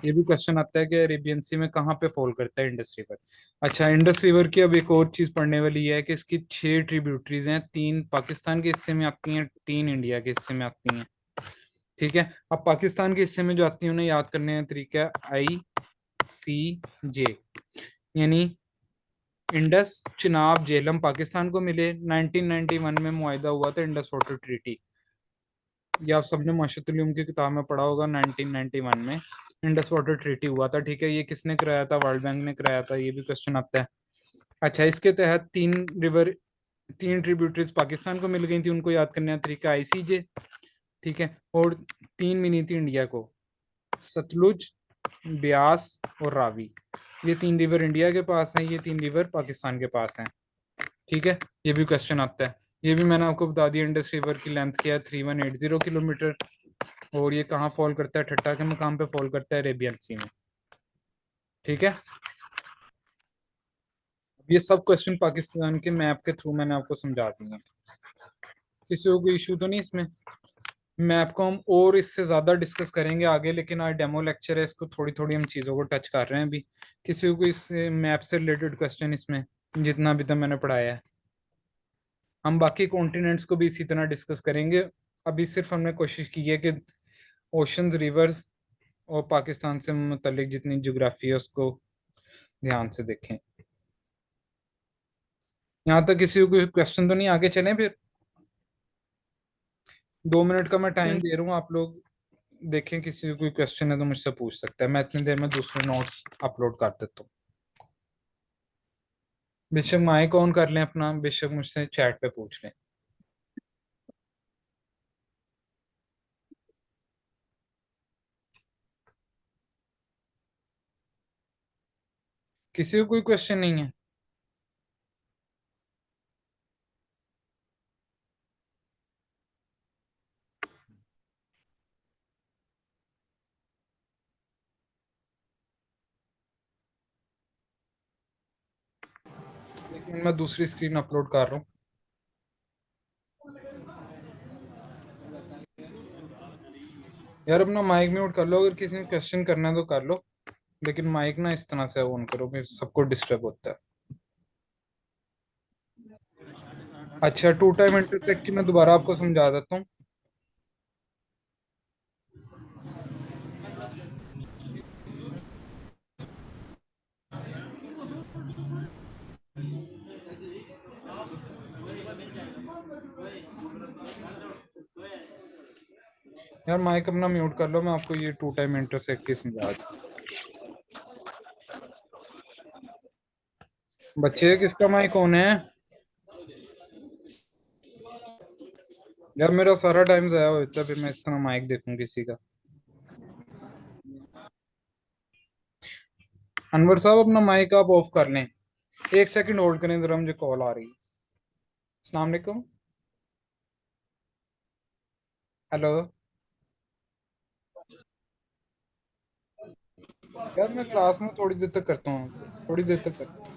ये भी क्वेश्चन आता है कि अरेबियन सी में कहाँ पे फॉल करता है इंडस रिवर। अच्छा, इंडस रिवर की अब एक और चीज पढ़ने वाली है कि इसकी 6 ट्रिब्यूटरीज हैं, 3 पाकिस्तान के हिस्से में आती हैं, 3 इंडिया के हिस्से में आती हैं। ठीक है, अब पाकिस्तान के हिस्से में जो आती है उन्हें याद करने का तरीका है ICJ, यानी इंडस, चिनाब, झेलम पाकिस्तान को मिले। 1991 में मुआहिदा हुआ था इंडस वाटर ट्रीटी। ये आप सबने माशतुल्यूम की किताब में पढ़ा होगा। 1991 में इंडस वाटर ट्रीटी हुआ था। ठीक है, ये किसने कराया था? वर्ल्ड बैंक ने कराया था। ये भी क्वेश्चन आता है। अच्छा, इसके तहत 3 ट्रिब्यूटरीज पाकिस्तान को मिल गई थी, उनको याद करने का तरीका ICJ। ठीक है, और 3 मिली थी इंडिया को, सतलुज, ब्यास और रावी। ये 3 रिवर इंडिया के पास हैं, ये 3 रिवर पाकिस्तान के पास हैं। ठीक है, ये भी क्वेश्चन आता है। ये भी मैंने आपको बता दिया। इंडस रिवर की लेंथ क्या है? 3180 किलोमीटर। और ये कहाँ फॉल करता है? ठट्टा के मुकाम पे फॉल करता है, अरेबियन सी में। ठीक है, ये सब क्वेश्चन पाकिस्तान के मैप के थ्रू मैंने आपको समझा दिए हैं। किसी को कोई इशू तो नहीं इसमें? मैप को हम और इससे ज्यादा डिस्कस करेंगे आगे, लेकिन आज डेमो लेक्चर है, इसको थोड़ी थोड़ी हम चीजों को टच कर रहे हैं अभी। किसी को इस मैप से रिलेटेड क्वेश्चन इसमें, जितना अभी तक मैंने पढ़ाया है? हम बाकी कॉन्टिनेंट्स को भी इसी तरह डिस्कस करेंगे। अभी सिर्फ हमने कोशिश की है कि ओशंस, रिवर्स और पाकिस्तान से मुतल्लिक जितनी ज्योग्राफी है उसको ध्यान से देखें। यहाँ तक किसी को कोई क्वेश्चन तो नहीं? आगे चलें फिर। 2 मिनट का मैं टाइम सर दे रहा हूँ, आप लोग देखें, किसी को कोई क्वेश्चन है तो मुझसे पूछ सकता है। मैं इतनी देर में दूसरे नोट्स अपलोड कर देता हूँ। बेशक माइक ऑन कर लें अपना, बेशक मुझसे चैट पे पूछ लें। किसी को कोई क्वेश्चन नहीं है? एक मिनट मैं दूसरी स्क्रीन अपलोड कर रहा हूँ। यार अपना माइक म्यूट कर लो, अगर किसी ने क्वेश्चन करना है तो कर लो, लेकिन माइक ना इस तरह से ऑन करो, फिर सबको डिस्टर्ब होता है। अच्छा, टू टाइम इंटरसेक्ट की मैं दोबारा आपको समझा देता हूँ। यार माइक अपना म्यूट कर लो, मैं आपको ये टू टाइम इंटरसेक्ट की समझा दूँ। बच्चे किसका माइक ऑन है? यार मेरा सारा टाइम जाया होता है, फिर मैं इस तरह माइक देखूं किसी का। अनवर साहब अपना माइक आप ऑफ कर लें, एक सेकंड होल्ड करें जरा, मुझे कॉल आ रही है। अस्सलाम वालेकुम। हेलो। यार मैं क्लास में थोड़ी देर तक करता हूँ, थोड़ी देर तक करता हूँ।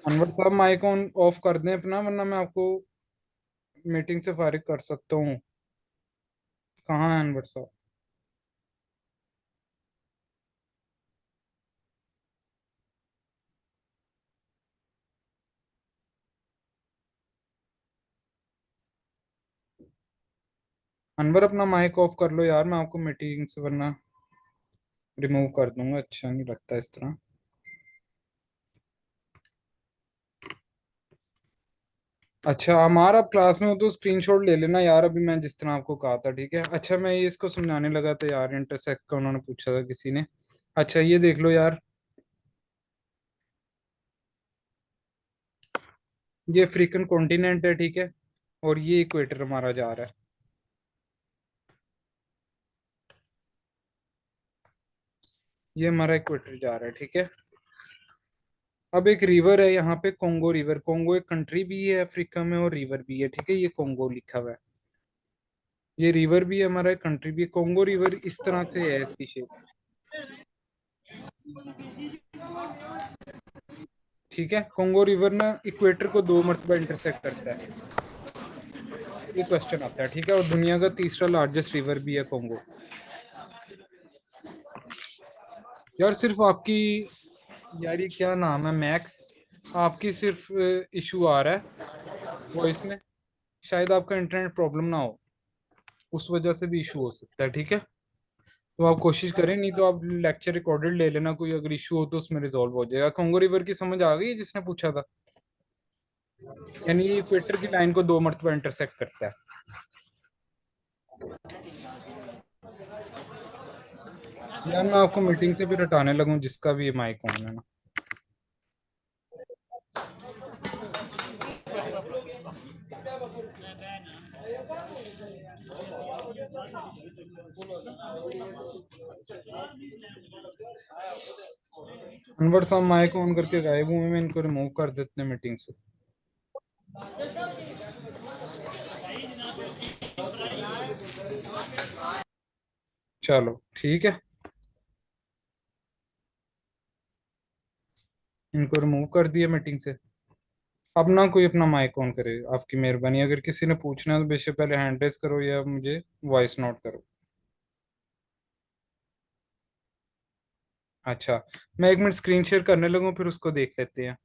अनवर साहब माइक ऑन ऑफ कर दें अपना, वरना मैं आपको मीटिंग से फारिग कर सकता हूँ। कहाँ है अनवर साहब? अनवर अपना माइक ऑफ कर लो यार, मैं आपको मीटिंग से वरना रिमूव कर दूंगा, अच्छा नहीं लगता इस तरह। अच्छा हमारा आप क्लास में हो तो स्क्रीनशॉट ले लेना यार, अभी मैं जिस तरह आपको कहा था, ठीक है? अच्छा मैं ये इसको समझाने लगा था यार, इंटरसेक्ट का उन्होंने पूछा था किसी ने। अच्छा ये देख लो यार, ये अफ्रीकन कॉन्टिनेंट है, ठीक है, और ये इक्वेटर हमारा जा रहा है। ये हमारा इक्वेटर जा रहा है, ठीक है। अब एक रिवर है यहाँ पे, कोंगो रिवर। कोंगो एक कंट्री भी है अफ्रीका में और रिवर भी है, ठीक है, ये कोंगो लिखा हुआ है। ये रिवर भी है हमारा, कंट्री भी है। कोंगो रिवर इस तरह से है इसकी शेप, ठीक है। कोंगो रिवर ना इक्वेटर को दो मरतबा इंटरसेक्ट करता है, ये क्वेश्चन आता है, ठीक है। और दुनिया का तीसरा लार्जेस्ट रिवर भी है कोंगो। यार सिर्फ आपकी, यार ये क्या नाम है, मैक्स, आपकी सिर्फ इशू आ रहा है वॉइस में, शायद आपका इंटरनेट प्रॉब्लम ना हो, उस वजह से भी इशू हो सकता है, ठीक है। तो आप कोशिश करें, नहीं तो आप लेक्चर रिकॉर्डेड ले लेना, कोई अगर इशू हो तो उसमें रिजॉल्व हो जाएगा। कोंगो रिवर की समझ आ गई है जिसने पूछा था? यानी ये इक्वेटर की लाइन को दो मरतबा इंटरसेक्ट करता है। यार मैं आपको मीटिंग से फिर हटाने लगूं, जिसका भी माइक ऑन है ना। अनवर साहब माइक ऑन करके गायब हुए, मैं इनको रिमूव कर देते हैं मीटिंग से। चलो ठीक है, इनको रिमूव कर दिया मीटिंग से। अब ना कोई अपना माइक ऑन करे, आपकी मेहरबानी। अगर किसी ने पूछना है तो बेशक पहले हैंड रेस करो या मुझे वॉइस नोट करो। अच्छा, मैं एक मिनट स्क्रीन शेयर करने लगूँ, फिर उसको देख लेते हैं।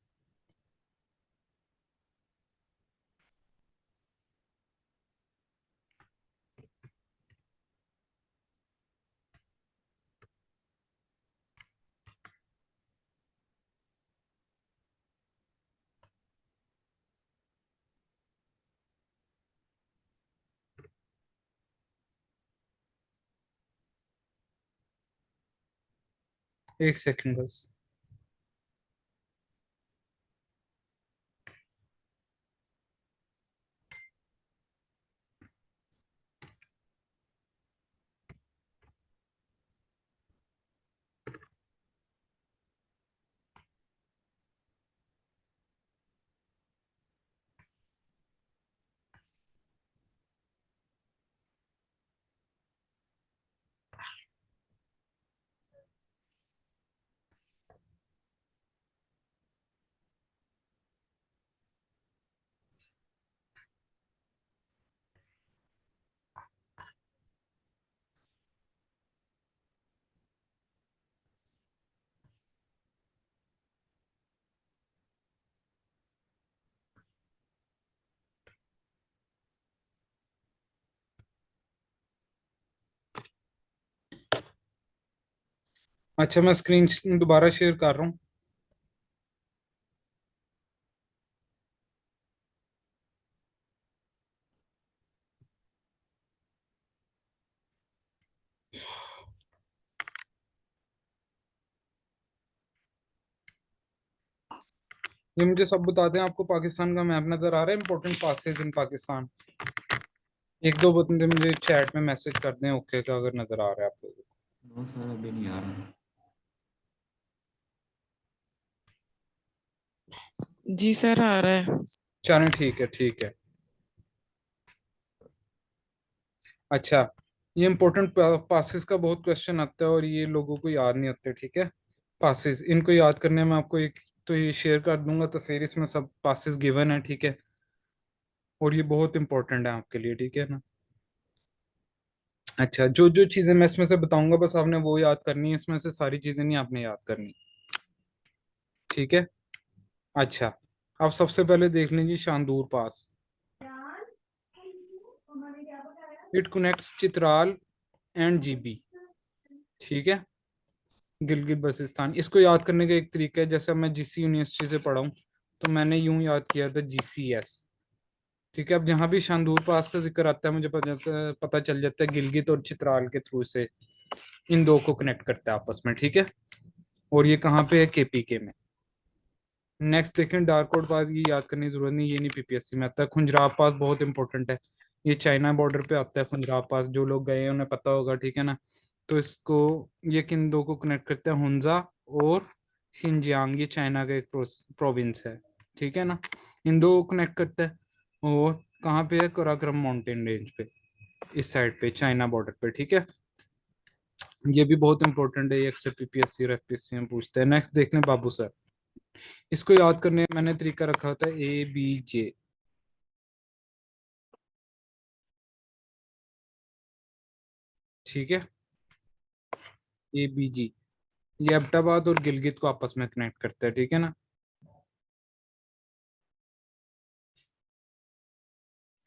एक सेकंड बस। अच्छा, मैं स्क्रीन दोबारा शेयर कर रहा हूँ। ये मुझे सब बता दें, आपको पाकिस्तान का मैप नजर आ रहा है, इंपॉर्टेंट पासेज इन पाकिस्तान। एक दो बंदे मुझे चैट में मैसेज कर दें ओके का, अगर नजर आ रहा है आप लोगों को। नो सर, अभी नहीं आ रहा। जी सर, आ रहा है। चलें, ठीक है ठीक है। अच्छा, ये इंपॉर्टेंट पासेस का बहुत क्वेश्चन आता है और ये लोगों को याद नहीं होते, ठीक है। पासेस इनको याद करने में आपको एक तो ये शेयर कर दूंगा तस्वीर, इसमें सब पासेस गिवन है, ठीक है। और ये बहुत इंपॉर्टेंट है आपके लिए, ठीक है ना। अच्छा, जो जो चीजें मैं इसमें से बताऊंगा बस आपने वो याद करनी है, इसमें से सारी चीजें नहीं आपने याद करनी, ठीक है। अच्छा, आप सबसे पहले देख लीजिए Shandur pass. It connects Chitral and GB, ठीक है। गिलगित बल्तिस्तान, इसको याद करने का एक तरीका है, जैसे मैं जीसी यूनिवर्सिटी से पढ़ा हूँ तो मैंने यूं याद किया था जीसीएस, ठीक है। अब जहाँ भी शांदूर पास का जिक्र आता है मुझे पता चल जाता है गिलगित और चित्राल के थ्रू से इन दो को कनेक्ट करता है आपस में, ठीक है। और ये कहाँ पे है, केपीके में। नेक्स्ट देखें, डार्कोड पास, ये याद करने की जरूरत नहीं, ये नहीं पीपीएससी में आता है। खुंजराब पास बहुत इंपॉर्टेंट है, ये चाइना बॉर्डर पे आता है खुंजराब पास, जो लोग गए हैं उन्हें पता होगा, ठीक है ना। तो इसको, ये किन दो को कनेक्ट करते हैं, हुंजा और शिनजियांग, ये चाइना का एक प्रोविंस है, ठीक है ना। इन दो को कनेक्ट करता है। और कहाँ पे है, कराकोरम माउंटेन रेंज पे, इस साइड पे चाइना बॉर्डर पे, ठीक है। ये भी बहुत इंपॉर्टेंट है, ये अक्सर पीपीएससी और एफपीएससी में पूछते हैं। नेक्स्ट देख लें बाबू सर, इसको याद करने का मैंने तरीका रखा होता है ABJ, ठीक है। ABG, ये एबटाबाद और गिलगित को आपस में कनेक्ट करता है, ठीक है ना।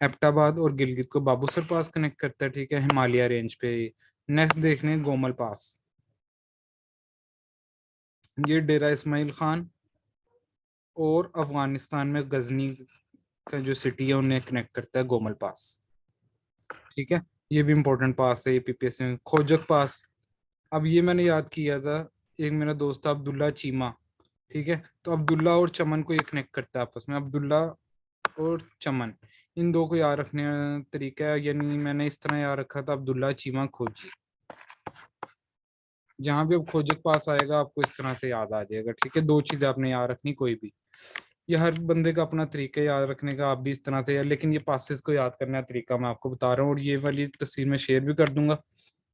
एबटाबाद और गिलगित को बाबूसर पास कनेक्ट करता है, ठीक है, हिमालय रेंज पे। नेक्स्ट देख लें गोमल पास, ये डेरा इस्माइल खान और अफगानिस्तान में गजनी का जो सिटी है उन्हें कनेक्ट करता है गोमल पास, ठीक है। ये भी इंपॉर्टेंट पास है, ये पीपीएससी में। खोजक पास, अब ये मैंने याद किया था, एक मेरा दोस्त था अब्दुल्ला चीमा, ठीक है। तो अब्दुल्ला और चमन को ये कनेक्ट करता है आपस में, अब्दुल्ला और चमन, इन दो को याद रखने का तरीका है, यानी मैंने इस तरह याद रखा था, अब्दुल्ला चीमा खोजी। जहां भी अब खोजक पास आएगा आपको इस तरह से याद आ जाएगा, ठीक है। दो चीजें आपने याद रखनी कोई भी, ये हर बंदे का अपना तरीका है याद रखने का, आप भी इस तरह से यार, लेकिन ये पासेस को याद करने का तरीका मैं आपको बता रहा हूँ, और ये वाली तस्वीर में शेयर भी कर दूंगा,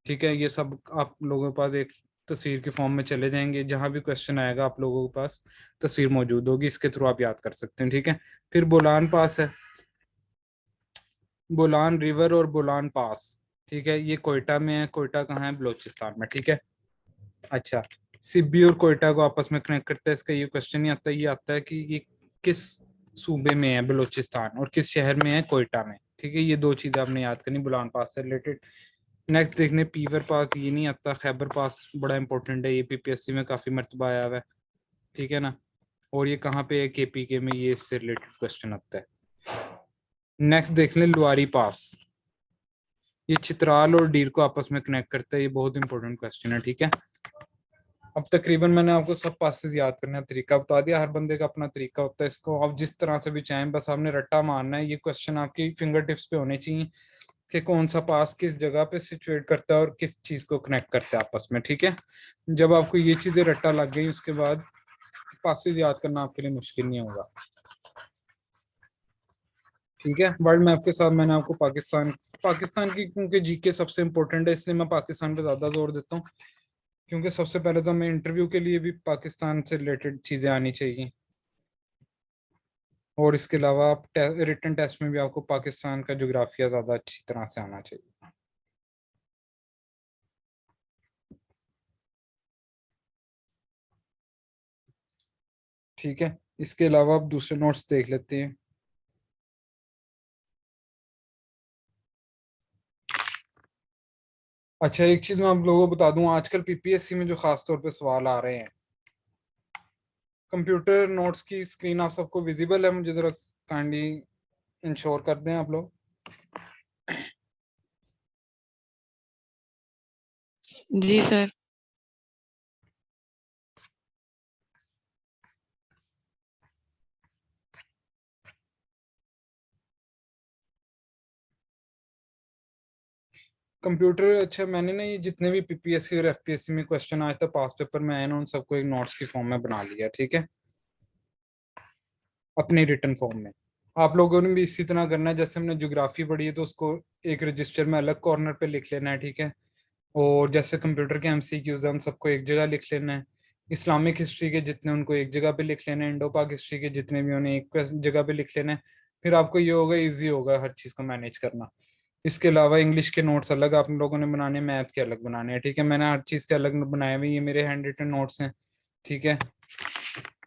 ठीक है। ये सब आप लोगों के पास एक तस्वीर के फॉर्म में चले जाएंगे, जहां भी क्वेश्चन आएगा आप लोगों के पास तस्वीर मौजूद होगी, इसके थ्रू आप याद कर सकते हैं, ठीक है। फिर बोलान पास है, बोलान रिवर और बोलान पास, ठीक है। ये कोयटा में है, कोयटा कहाँ है, बलोचिस्तान में, ठीक है। अच्छा, सिब्बी और कोयटा को आपस में कनेक्ट करता है, इसका ये क्वेश्चन नहीं आता, ये आता है कि ये किस सूबे में है बलोचिस्तान और किस शहर में है, कोयटा में, ठीक है। ये दो चीजें आपने याद करनी बुलान पास से रिलेटेड। नेक्स्ट देखने पीवर पास, ये नहीं आता। खैबर पास बड़ा इंपॉर्टेंट है, ये पीपीएससी में काफी मरतबा आया हुआ है, ठीक है ना। और ये कहाँ पे है, केपीके में, ये इससे रिलेटेड क्वेश्चन आता है। नेक्स्ट देख लें लुआरी पास, ये चित्राल और डीर को आपस में कनेक्ट करता है, ये बहुत इंपॉर्टेंट क्वेश्चन है, ठीक है। अब तकरीबन मैंने आपको सब पासेस याद करने का तरीका बता दिया, हर बंदे का अपना तरीका होता है, इसको आप जिस तरह से भी चाहें, बस आपने रट्टा मारना है। ये क्वेश्चन आपकी फिंगर टिप्स पे होने चाहिए कि कौन सा पास किस जगह पे सिचुएट करता है और किस चीज को कनेक्ट करता है आपस में, ठीक है। जब आपको ये चीजें रट्टा लग गई उसके बाद पासेस याद करना आपके लिए मुश्किल नहीं होगा, ठीक है। वर्ल्ड मैप के साथ मैंने आपको पाकिस्तान पाकिस्तान की, क्योंकि जीके सबसे इंपॉर्टेंट है इसलिए मैं पाकिस्तान पे ज्यादा जोर देता हूँ, क्योंकि सबसे पहले तो हमें इंटरव्यू के लिए भी पाकिस्तान से रिलेटेड चीजें आनी चाहिए, और इसके अलावा आप रिटन टेस्ट में भी आपको पाकिस्तान का जोग्राफिया ज़्यादा अच्छी तरह से आना चाहिए, ठीक है। इसके अलावा आप दूसरे नोट्स देख लेते हैं। अच्छा, एक चीज मैं आप लोगों को बता दूं, आजकल पीपीएससी में जो खास तौर पे सवाल आ रहे हैं, कंप्यूटर नोट्स की स्क्रीन आप सबको विजिबल है? मुझे जरा काइंडली इंश्योर कर दें आप लोग। जी सर। कंप्यूटर, अच्छा मैंने ना ये जितने भी पीपीएससी और एफपीएससी में क्वेश्चन आए थे पास पेपर में आए ना, उन सबको एक नोट्स की फॉर्म में बना लिया, ठीक है, अपनी रिटर्न फॉर्म में। आप लोगों ने भी इसी तरह करना है, जैसे हमने ज्योग्राफी पढ़ी है तो उसको एक रजिस्टर में अलग कॉर्नर पे लिख लेना है, ठीक है। और जैसे कंप्यूटर के एमसीक्यूज हैं उन सबको एक जगह लिख लेना है। इस्लामिक हिस्ट्री के जितने उनको एक जगह पे लिख लेना है, इंडो पाक हिस्ट्री के जितने भी उन्हें एक जगह पे लिख लेना है। फिर आपको ये होगा, इजी होगा हर चीज़ को मैनेज करना। इसके अलावा इंग्लिश के नोट्स अलग आप लोगों ने बनाने हैं, मैथ के अलग बनाने हैं, ठीक है। मैंने हर चीज़ के अलग बनाए हुए, ये मेरे हैंड रिटन नोट्स हैं, ठीक है।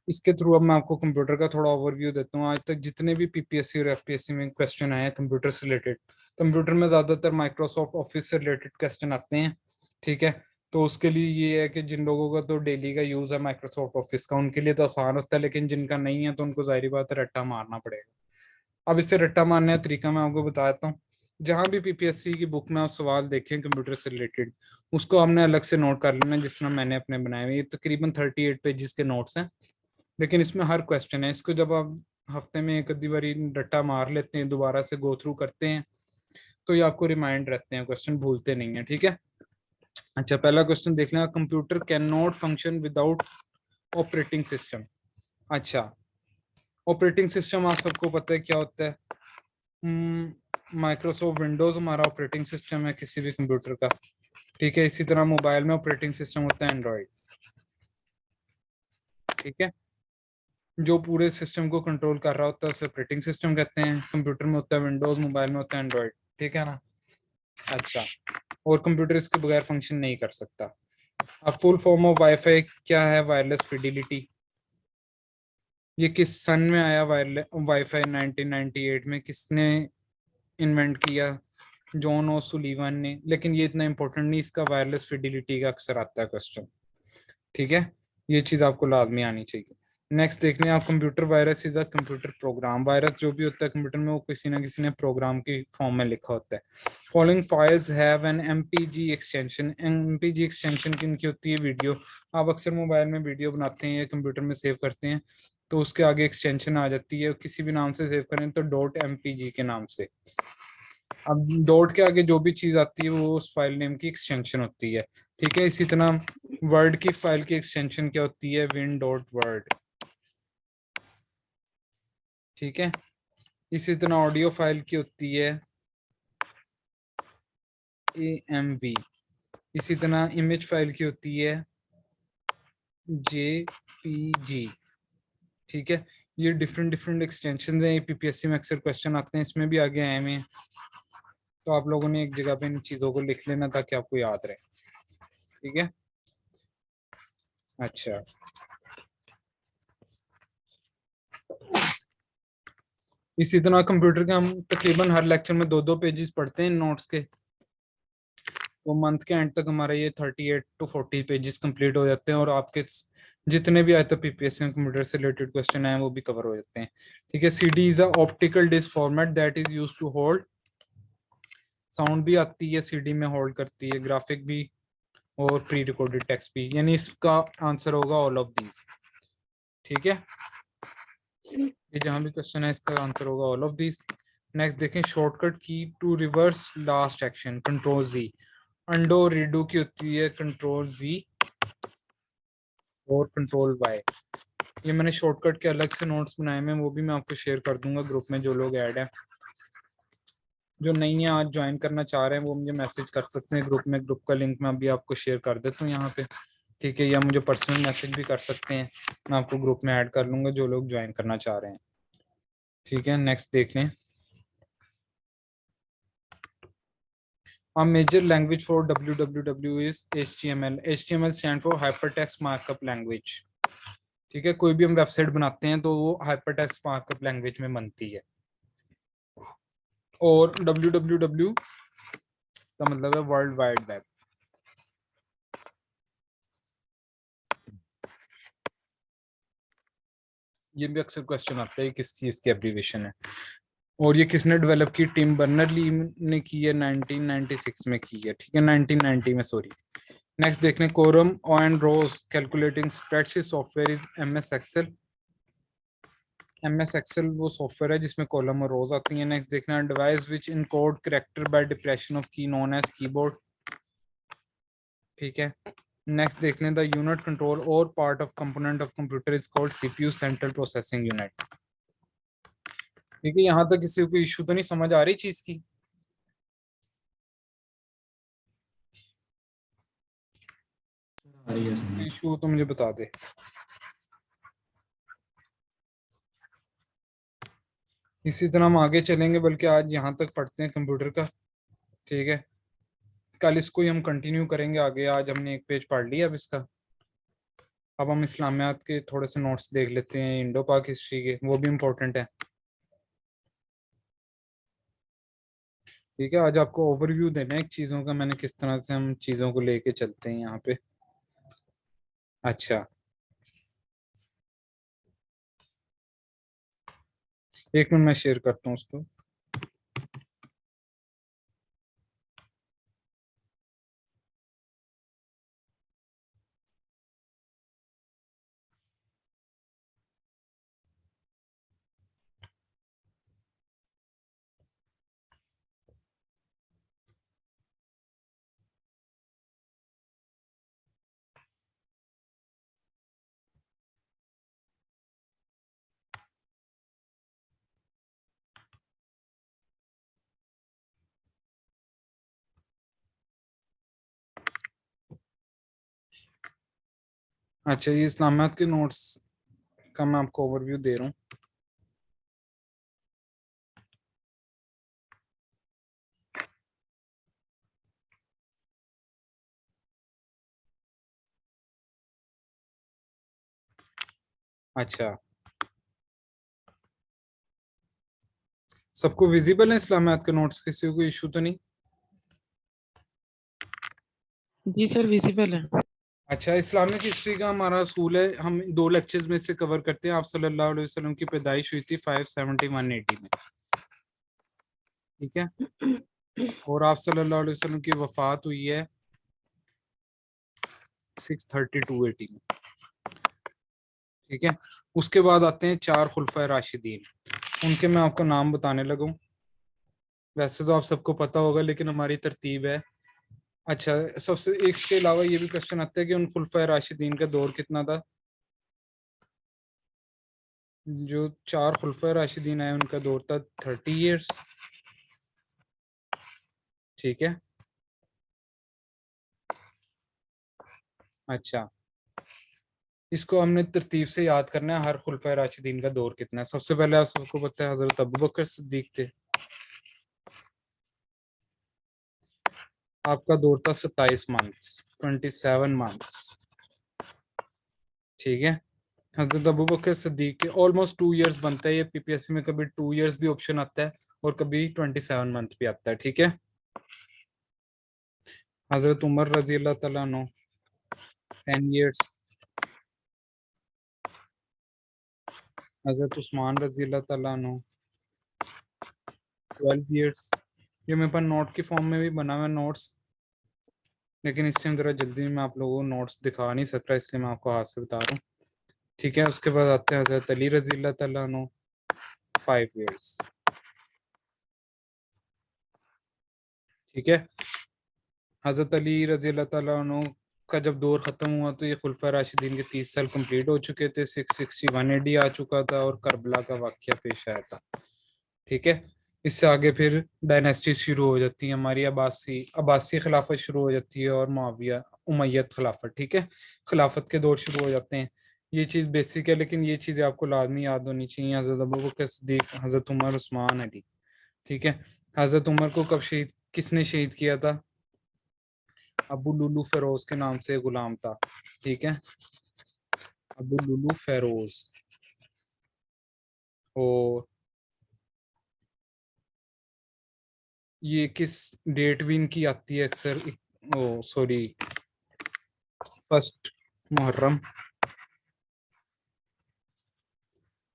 इसके थ्रू अब मैं आपको कंप्यूटर का थोड़ा ओवरव्यू देता हूँ। आज तक जितने भी पीपीएससी और एफपीएससी में क्वेश्चन आए हैं कंप्यूटर से रिलेटेड, कंप्यूटर में ज़्यादातर माइक्रोसॉफ्ट ऑफिस से रिलेटेड क्वेश्चन आते हैं, ठीक है। तो उसके लिए ये है कि जिन लोगों का तो डेली का यूज़ है माइक्रोसॉफ्ट ऑफिस का, उनके लिए तो आसान होता है, लेकिन जिनका नहीं है तो उनको जाहिर बात है रट्टा मारना पड़ेगा। अब इससे रट्टा मारने का तरीका मैं आपको बता देता हूँ। जहाँ भी पीपीएससी की बुक में आप सवाल देखें कंप्यूटर से रिलेटेड, उसको हमने अलग से नोट कर लेना है, जिस तरह मैंने अपने बनाए हुए। ये तकरीबन 38 पेजेस के नोट्स हैं, लेकिन इसमें हर क्वेश्चन है। इसको जब आप हफ्ते में एक आधी बारी रट्टा मार लेते हैं, दोबारा से गो थ्रू करते हैं, तो ये आपको रिमाइंड रहते हैं, क्वेश्चन भूलते नहीं है, ठीक है। अच्छा, पहला क्वेश्चन देख लें, computer can not function without operating system. अच्छा, ऑपरेटिंग सिस्टम आप सबको पता है क्या होता है। माइक्रोसॉफ्ट विंडोज हमारा ऑपरेटिंग सिस्टम है किसी भी कंप्यूटर का, ठीक है। इसी तरह मोबाइल में ऑपरेटिंग सिस्टम होता है एंड्रॉइड, ठीक है। जो पूरे सिस्टम को कंट्रोल कर रहा होता है उसे ऑपरेटिंग सिस्टम कहते हैं। कंप्यूटर में होता है विंडोज, मोबाइल में होता है एंड्रॉइड, ठीक है ना। अच्छा, और कंप्यूटर इसके बगैर फंक्शन नहीं कर सकता। अब फुल फॉर्म ऑफ वाईफाई क्या है? Wireless fidelity. ये किस सन में आया वाईफाई? 1998 में। किसने इन्वेंट किया? जॉन ओ सुलीवन ने। लेकिन ये इतना इंपॉर्टेंट नहीं, इसका वायरलेस फिडिलिटी का अक्सर आता है क्वेश्चन, ठीक है। ये चीज़ आपको लाजमी आनी चाहिए। नेक्स्ट देख लें आप, computer virus is a computer program. Virus जो भी होता है कंप्यूटर में, वो किसी ना किसी ने प्रोग्राम की फॉर्म में लिखा होता है। Following files have an MPG extension. MPG extension किनकी होती है? वीडियो। आप अक्सर मोबाइल में वीडियो बनाते हैं या कंप्यूटर में सेव करते हैं, तो उसके आगे एक्सटेंशन आ जाती है, किसी भी नाम से सेव करें तो डॉट एमपीजी के नाम से। अब डॉट के आगे जो भी चीज आती है वो उस फाइल नेम की एक्सटेंशन होती है, ठीक है। इसी तरह वर्ड की फाइल की एक्सटेंशन क्या होती है? विन डॉट वर्ड, ठीक है। इसी तरह ऑडियो फाइल की होती है AMV। इसी तरह इमेज फाइल की होती है JPG, ठीक है। ये डिफरेंट डिफरेंट एक्सटेंशन हैं, पीपीएससी में अक्सर क्वेश्चन आते हैं, इसमें भी आगे आए हुए हैं। तो आप लोगों ने एक जगह पे इन चीज़ों को लिख लेना ताकि आपको याद रहे, ठीक है। अच्छा, इसी तरह कंप्यूटर के हम तकरीबन हर लेक्चर में 2-2 पेजेस पढ़ते हैं नोट्स के। तो मंथ के एंड तक हमारे ये 38 to 40 पेजेस कंप्लीट हो जाते हैं, और आपके जितने भी आए थे पीपीएससी में कंप्यूटर से रिलेटेड क्वेश्चन आए वो भी कवर हो जाते हैं, ठीक है। CD is a optical disc format that is use to hold. Sound भी आती है सीडी में, होल्ड करती है, ग्राफिक भी, और प्री रिकॉर्डेड टेक्स्ट भी। यानी इसका आंसर होगा ऑल ऑफ दीज, ठीक है। ये जहां भी क्वेश्चन है इसका आंसर होगा ऑल ऑफ दीज। नेक्स्ट देखें, shortcut key to reverse last action, control Z। Undo redo key होती है कंट्रोल Z और कंट्रोल Y। ये मैंने शॉर्टकट के अलग से नोट्स बनाए हैं, वो भी मैं आपको शेयर कर दूंगा ग्रुप में, जो लोग ऐड हैं। जो नहीं है आज ज्वाइन करना चाह रहे हैं वो मुझे मैसेज कर सकते हैं ग्रुप में। ग्रुप का लिंक मैं अभी आपको शेयर कर देता हूँ यहाँ पे, ठीक है। या मुझे पर्सनल मैसेज भी कर सकते हैं, मैं आपको ग्रुप में ऐड कर लूंगा जो लोग ज्वाइन करना चाह रहे हैं, ठीक है। नेक्स्ट देख लें, A major language for www is HTML. HTML stand for Hypertext Markup Language, ठीक है। कोई भी हम वेबसाइट बनाते हैं तो वो हाइपरटेक्स्ट मार्कअप लैंग्वेज में बनती है। और www का मतलब है वर्ल्ड वाइड वेब, ये भी अक्सर क्वेश्चन आता है किस चीज की एब्रीविएशन है। और ये किसने डेवलप की? टिम बर्नर ली ने की है, 1996 में की है, ठीक है, 1990 में, सॉरी। नेक्स्ट देख लें, column and rows calculating spreadsheet software is MS Excel. MS Excel वो सॉफ्टवेयर है जिसमें कॉलम और रोज आती हैं। नेक्स्ट देखना, device which encode character by depression of key known as keyboard, ठीक है। नेक्स्ट देख लें, द यूनिट कंट्रोल और part of component of computer is called CPU, central processing unit, ठीक है। यहाँ तक किसी को इशू तो नहीं समझ आ रही चीज की? आ रही है समझ। इशू तो मुझे बता दे। इसी तरह हम आगे चलेंगे, बल्कि आज यहाँ तक पढ़ते हैं कंप्यूटर का, ठीक है। कल इसको ही हम कंटिन्यू करेंगे आगे। आज हमने एक पेज पढ़ लिया अब इसका। अब हम इस्लामियात के थोड़े से नोट्स देख लेते हैं, इंडो पाक हिस्ट्री के, वो भी इम्पोर्टेंट है, ठीक है। आज आपको ओवरव्यू देना है एक चीज़ों का, मैंने किस तरह से हम चीज़ों को लेके चलते हैं यहाँ पे। अच्छा, एक मिनट मैं शेयर करता हूँ उसको। अच्छा, ये इस्लामियात के नोट्स का मैं आपको ओवरव्यू दे रहा हूँ। अच्छा, सबको विजिबल है इस्लामियात के नोट्स? किसी को इशू तो नहीं? जी सर विजिबल है। अच्छा, इस्लामिक हिस्ट्री का हमारा असूल है, हम 2 लेक्चर्स में से कवर करते हैं। आप सल्लल्लाहु अलैहि वसल्लम की पैदाइश हुई थी 571 AD में, ठीक है। और आप सल्लल्लाहु अलैहि वसल्लम की वफात हुई है 632 AD में, ठीक है। उसके बाद आते हैं 4 खुलफाए राशिदीन, उनके मैं आपको नाम बताने लगूं। वैसे तो आप सबको पता होगा, लेकिन हमारी तरतीब है। अच्छा, सबसे इसके अलावा ये भी क्वेश्चन आता है कि उन खुलफाए राशिदीन का दौर कितना था। जो 4 खुलफाए राशिदीन आए उनका दौर था 30 ईयर्स, ठीक है। अच्छा, इसको हमने तरतीब से याद करना है, हर खुलफाए राशिदीन का दौर कितना है। सबसे पहले आप सबको पता है हजरत अबू बकर सिद्दीक थे, आपका दौर था 27 मंथ्स, 27 मंथ्स, ठीक है। हजरत अबू बकर सिद्दीक के ऑलमोस्ट 2 ईयर्स बनता है। ये पीपीएससी में कभी 2 ईयर्स भी ऑप्शन आता है और कभी 27 मंथ भी आता है, ठीक है। हजरत उमर रजी अल्लाह तआला अन्हु 10 ईयर्स। हजरत उस्मान रजी अल्लाह तआला अन्हु 12 ईयर्स। ये मेरे पास नोट की फॉर्म में भी बना हुआ नोट्स, लेकिन इस टाइम ज़रा जल्दी में आप लोगों को नोट्स दिखा नहीं सक रहा, इसलिए मैं आपको हाथ से बता रहा हूँ, ठीक है। उसके बाद आते हैं हजरत अली रजी अल्लाह तआला अन्हु 5 ईयर्स, ठीक है। हजरत अली रजी अल्लाह तआला अन्हु का जब दौर ख़त्म हुआ तो ये खुलफा राशिदीन के 30 साल कंप्लीट हो चुके थे। 661 AD आ चुका था और करबला का वाक़या पेश आया था, ठीक है। इससे आगे फिर डायनेस्टी शुरू हो जाती है हमारी, अब्बासी अब्बासी खिलाफत शुरू हो जाती है और मुआविया उमैयद खिलाफत, ठीक है। खिलाफत के दौर शुरू हो जाते हैं। ये चीज़ बेसिक है, लेकिन ये चीज़ें आपको लाजमी याद होनी चाहिए। हज़रत अबू बकर सिद्दीक, हज़रत उमर, उस्मान, अली, ठीक है। हज़रत उमर को कब शहीद, किसने शहीद किया था? अबू लुलू फेरोज के नाम से गुलाम था, ठीक है। अबू लुलू फेरोज। और ये किस डेट भी इनकी आती है अक्सर, ओ सॉरी, 1 मुहर्रम,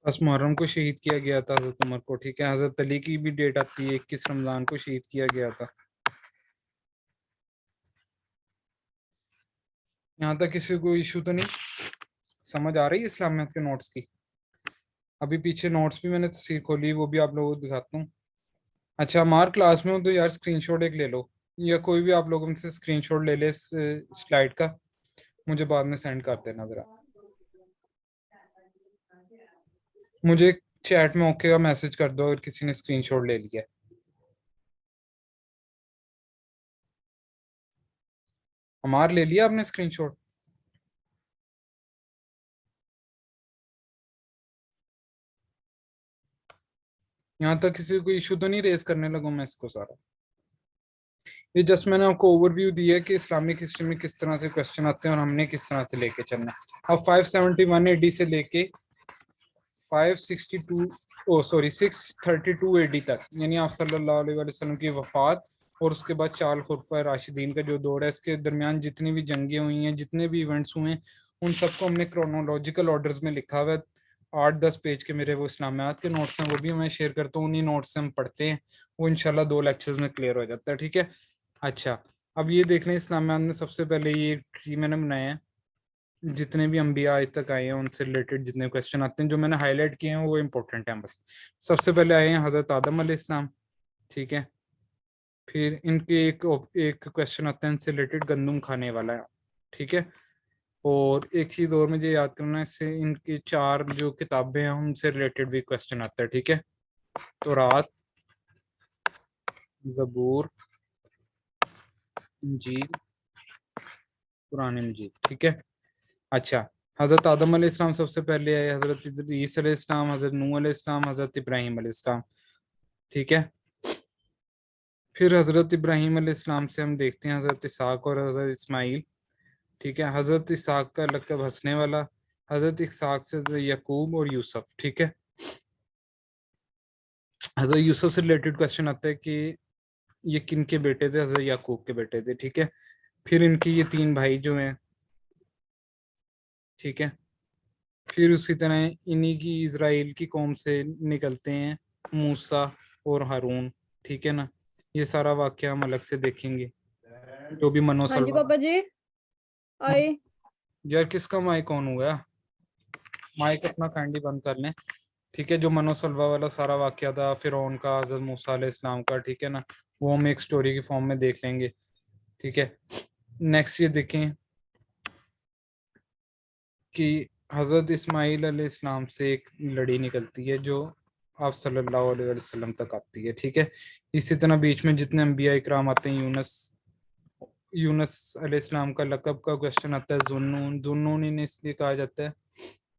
10 मुहर्रम को शहीद किया गया था हजरत उमर को, ठीक है। हजरत अली की भी डेट आती है 21 रमजान को शहीद किया गया था। यहाँ तक किसी को इशू तो नहीं? समझ आ रही है इस्लामियत के नोट्स की? अभी पीछे नोट्स भी मैंने तस्वीर खोली, वो भी आप लोगों को दिखाता हूँ। अच्छा, हमारे क्लास में हो तो यार स्क्रीनशॉट एक ले लो, या कोई भी आप लोगों में से स्क्रीनशॉट ले ले इस स्लाइड का, मुझे बाद में सेंड कर देना जरा। मुझे चैट में ओके का मैसेज कर दो अगर किसी ने स्क्रीनशॉट ले लिया है। हमार ले लिया आपने स्क्रीनशॉट? यहाँ तक किसी को इशू तो नहीं रेज करने लगूं मैं इसको सारा? ये जस्ट मैंने आपको ओवरव्यू दिया है कि इस्लामिक हिस्ट्री में किस तरह से क्वेश्चन आते हैं और हमने किस तरह से लेके चलना है। अब 571 एडी से लेके 562 ओ सॉरी 632 एडी तक, यानी आप सल्लल्लाहु अलैहि वसल्लम की वफात और उसके बाद 4 खुलफाए राशिदीन का जो दौर है, इसके दरमियान जितनी भी जंगें हुई हैं, जितने भी इवेंट्स हुए हैं, उन सबको हमने क्रोनोलॉजिकल ऑर्डर्स में लिखा हुआ है। 8-10 पेज के मेरे वो इस्लामियात के नोट्स हैं, वो भी मैं शेयर करता हूँ। उन्हीं नोट्स से हम पढ़ते हैं, वो इंशाल्लाह 2 लेक्चर्स में क्लियर हो जाता है, ठीक है। अच्छा, अब ये देख लें, इस्लामियात में सबसे पहले ये ट्री मैंने बनाया है, जितने भी अंबिया आज तक आए हैं उनसे रिलेटेड जितने क्वेश्चन आते हैं, जो मैंने हाईलाइट किए हैं वो इंपॉर्टेंट हैं बस। सबसे पहले आए हैं हजरत आदम अलैहिस्सलाम, ठीक है। फिर इनके एक क्वेश्चन आता है इनसे रिलेटेड, गंदम खाने वाला है, ठीक है। और एक चीज और मुझे याद करना है, इससे इनकी 4 जो किताबें हैं उनसे रिलेटेड भी क्वेश्चन आता है, ठीक है। तो रात, जबूर, इंजील, कुरान मजीद, ठीक है। अच्छा, हजरत आदम अलैहिस्सलाम सबसे पहले आए, हजरत इद्रीस अलैहिस्सलाम, हजरत नूह अलैहिस्सलाम, हजरत इब्राहिम अलैहिस्सलाम, ठीक है। फिर हजरत इब्राहिम अलैहिस्सलाम से हम देखते हैं हजरत इसाक और हजरत इस्माइल, ठीक है। हजरत इसाक का लक़ब हंसने वाला, हजरत इसाक से हजरत यकूब और यूसुफ, ठीक है। हजरत यूसुफ से रिलेटेड क्वेश्चन आता है कि ये किन के बेटे थे, हजरत याकूब के बेटे थे, ठीक है। फिर इनके ये 3 भाई जो हैं, ठीक है। फिर उसी तरह इन्हीं की इज़राइल की कौम से निकलते हैं मूसा और हारून, ठीक है ना। ये सारा वाक़या हम अलग से देखेंगे, जो भी मनो हाँ जी सलवा। पापा जी आए। यार किसका माइक ऑन हुआ है? माइक अपना काइंडली बंद कर लें, ठीक है। जो मनो सलवा वाला सारा वाक़या था फिरौन का, हज़रत मूसा अलैहिस्सलाम का, ठीक है ना, वो हम एक स्टोरी की फॉर्म में देख लेंगे, ठीक है। नेक्स्ट ये देखें कि हज़रत इस्माइल अलैहिस्सलाम से एक लड़ी निकलती है जो आप सल्लल्लाहु अलैहि वसल्लम तक आती है, ठीक है। इसी तरह बीच में जितने अंबिया इकराम आते हैं, यूनुस यूनुस अलैहिस्सलाम का लक़ब का क्वेश्चन आता है, जुन्नून, जुन्नून इन्हें इसलिए कहा जाता है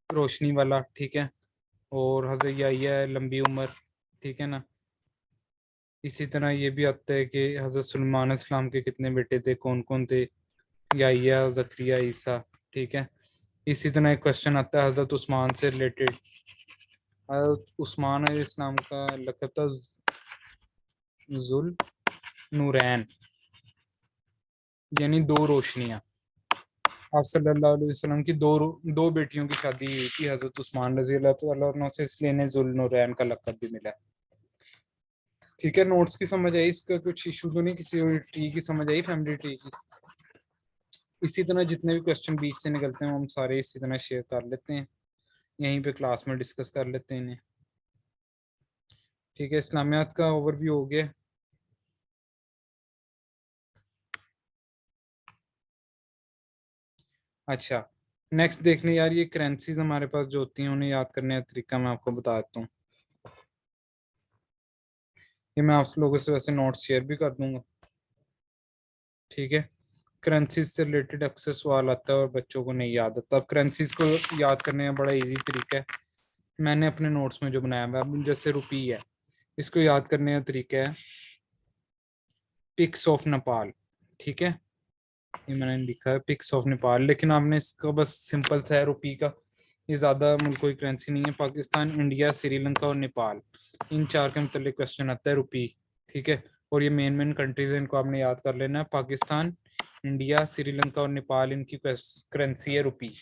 रोशनी वाला, ठीक है। और हज़रत याह्या है लंबी उम्र, ठीक है ना। इसी तरह ये भी आता है कि हज़रत सुलेमान अलैहिस्सलाम के कितने बेटे थे, कौन कौन थे, याह्या, ज़करिया, ईसा, ठीक है। इसी तरह एक क्वेश्चन आता है हज़रत उस्मान से रिलेटेड। हज़रत उस्मान अलैहिस्सलाम का लक़ब था जुल नूरैन, यानी 2 रोशनियाँ। आप सल्लल्लाहु अलैहि वसल्लम की दो बेटियों की शादी हुई थी हज़रत उस्मान रज़ी अल्लाह तआला अन्हु से, इसलिए इन्हें जुल नूरैन का लक़ब भी मिला, ठीक है। नोट्स की समझ आई? इसका कुछ इशू तो नहीं? किसी और ट्री की समझ आई, फैमिली ट्री की? इसी तरह जितने भी क्वेश्चन बीच से निकलते हैं हम सारे इसी तरह शेयर कर लेते हैं, यहीं पे क्लास में डिस्कस कर लेते हैं इन्हें, ठीक है। इस्लामियात का ओवरव्यू हो गया। अच्छा, नेक्स्ट देख लें यार, ये करेंसीज हमारे पास जो होती हैं उन्हें याद करने का तरीका मैं आपको बता देता हूँ। ये मैं आप लोगों से वैसे नोट्स शेयर भी कर दूंगा, ठीक है। करेंसीज से रिलेटेड अक्सर सवाल आता है और बच्चों को नहीं याद आता। अब करेंसीज को याद करने का बड़ा इजी तरीका है, मैंने अपने नोट्स में जो बनाया हुआ है, जैसे रुपी है, इसको याद करने का तरीका है पिक्स ऑफ नेपाल, ठीक है। ये मैंने लिखा है पिक्स ऑफ नेपाल, लेकिन आपने इसका बस सिंपल सा है रुपी का, ये ज़्यादा मुल्कों की करेंसी नहीं है। पाकिस्तान, इंडिया, श्रीलंका और नेपाल, इन 4 के मतलब क्वेश्चन आता है रुपी, ठीक है। और ये मेन मेन कंट्रीज है, इनको आपने याद कर लेना है। पाकिस्तान, इंडिया, श्रीलंका और नेपाल, इनकी करेंसी है रुपी।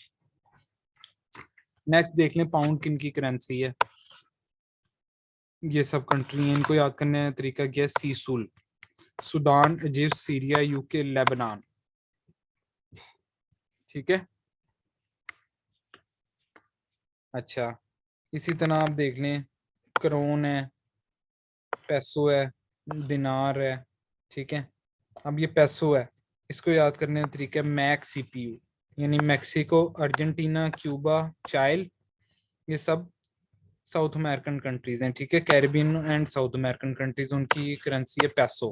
नेक्स्ट देख लें पाउंड किन की करेंसी है। ये सब कंट्री हैं, इनको याद करने का तरीका क्या है? सीसुल, Sudan, Egypt, Syria, UK, Lebanon. ठीक है। अच्छा, इसी तरह आप देख लें करोन है, पैसो है, दिनार है। ठीक है। अब ये पैसो है, इसको याद करने का तरीका है मैक सीपीयू, यानी मैक्सिको, अर्जेंटीना, क्यूबा, चाइल, ये सब साउथ अमेरिकन कंट्रीज हैं। ठीक है। Caribbean and South American countries, उनकी करेंसी है पैसो।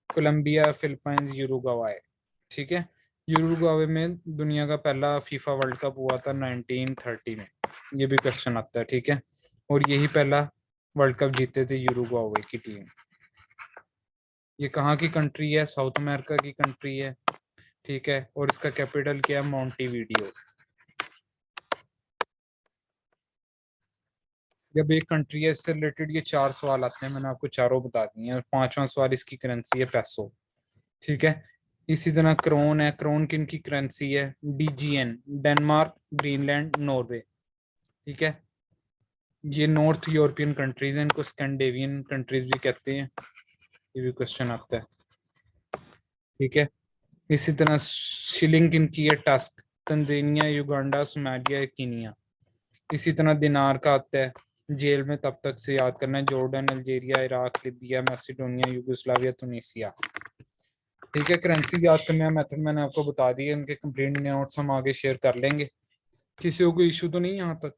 Colombia, Philippines, Uruguay. ठीक है। यूरुग्वाई में दुनिया का पहला फीफा वर्ल्ड कप हुआ था 1930 में, ये भी क्वेश्चन आता है। ठीक है। और यही पहला वर्ल्ड कप जीते थे यूरुग्वाई की टीम। ये कहाँ की कंट्री है? साउथ अमेरिका की कंट्री है। ठीक है। और इसका कैपिटल क्या है? मोंटेविडियो। जब एक कंट्री है इससे रिलेटेड ये 4 सवाल आते हैं, मैंने आपको चारों बता दिए हैं। और 5वां सवाल, इसकी करेंसी है पैसो। ठीक है। इसी तरह क्रोन है, क्रोन किन की करेंसी है? डीजीएन, डेनमार्क, ग्रीनलैंड, नॉर्वे। ठीक है। ये नॉर्थ यूरोपियन कंट्रीज हैं, इनको स्कैंडिनेवियन कंट्रीज भी कहते हैं, ये भी क्वेश्चन आता है। ठीक है। इसी तरह शिलिंग किन की है? Tusk, Tanzania, Uganda, Somalia, Kenya. इसी तरह दिनार का आता है, जेल में तब तक से याद करना है, Jordan, Algeria, Iraq, Libya, Macedonia, Yugoslavia, Tunisia. ठीक है। करेंसी याद करने का मेथड मैंने आपको बता दिया, इनके कंप्लीट नोट्स हम आगे शेयर कर लेंगे। किसी को कोई इशू तो नहीं यहाँ तक?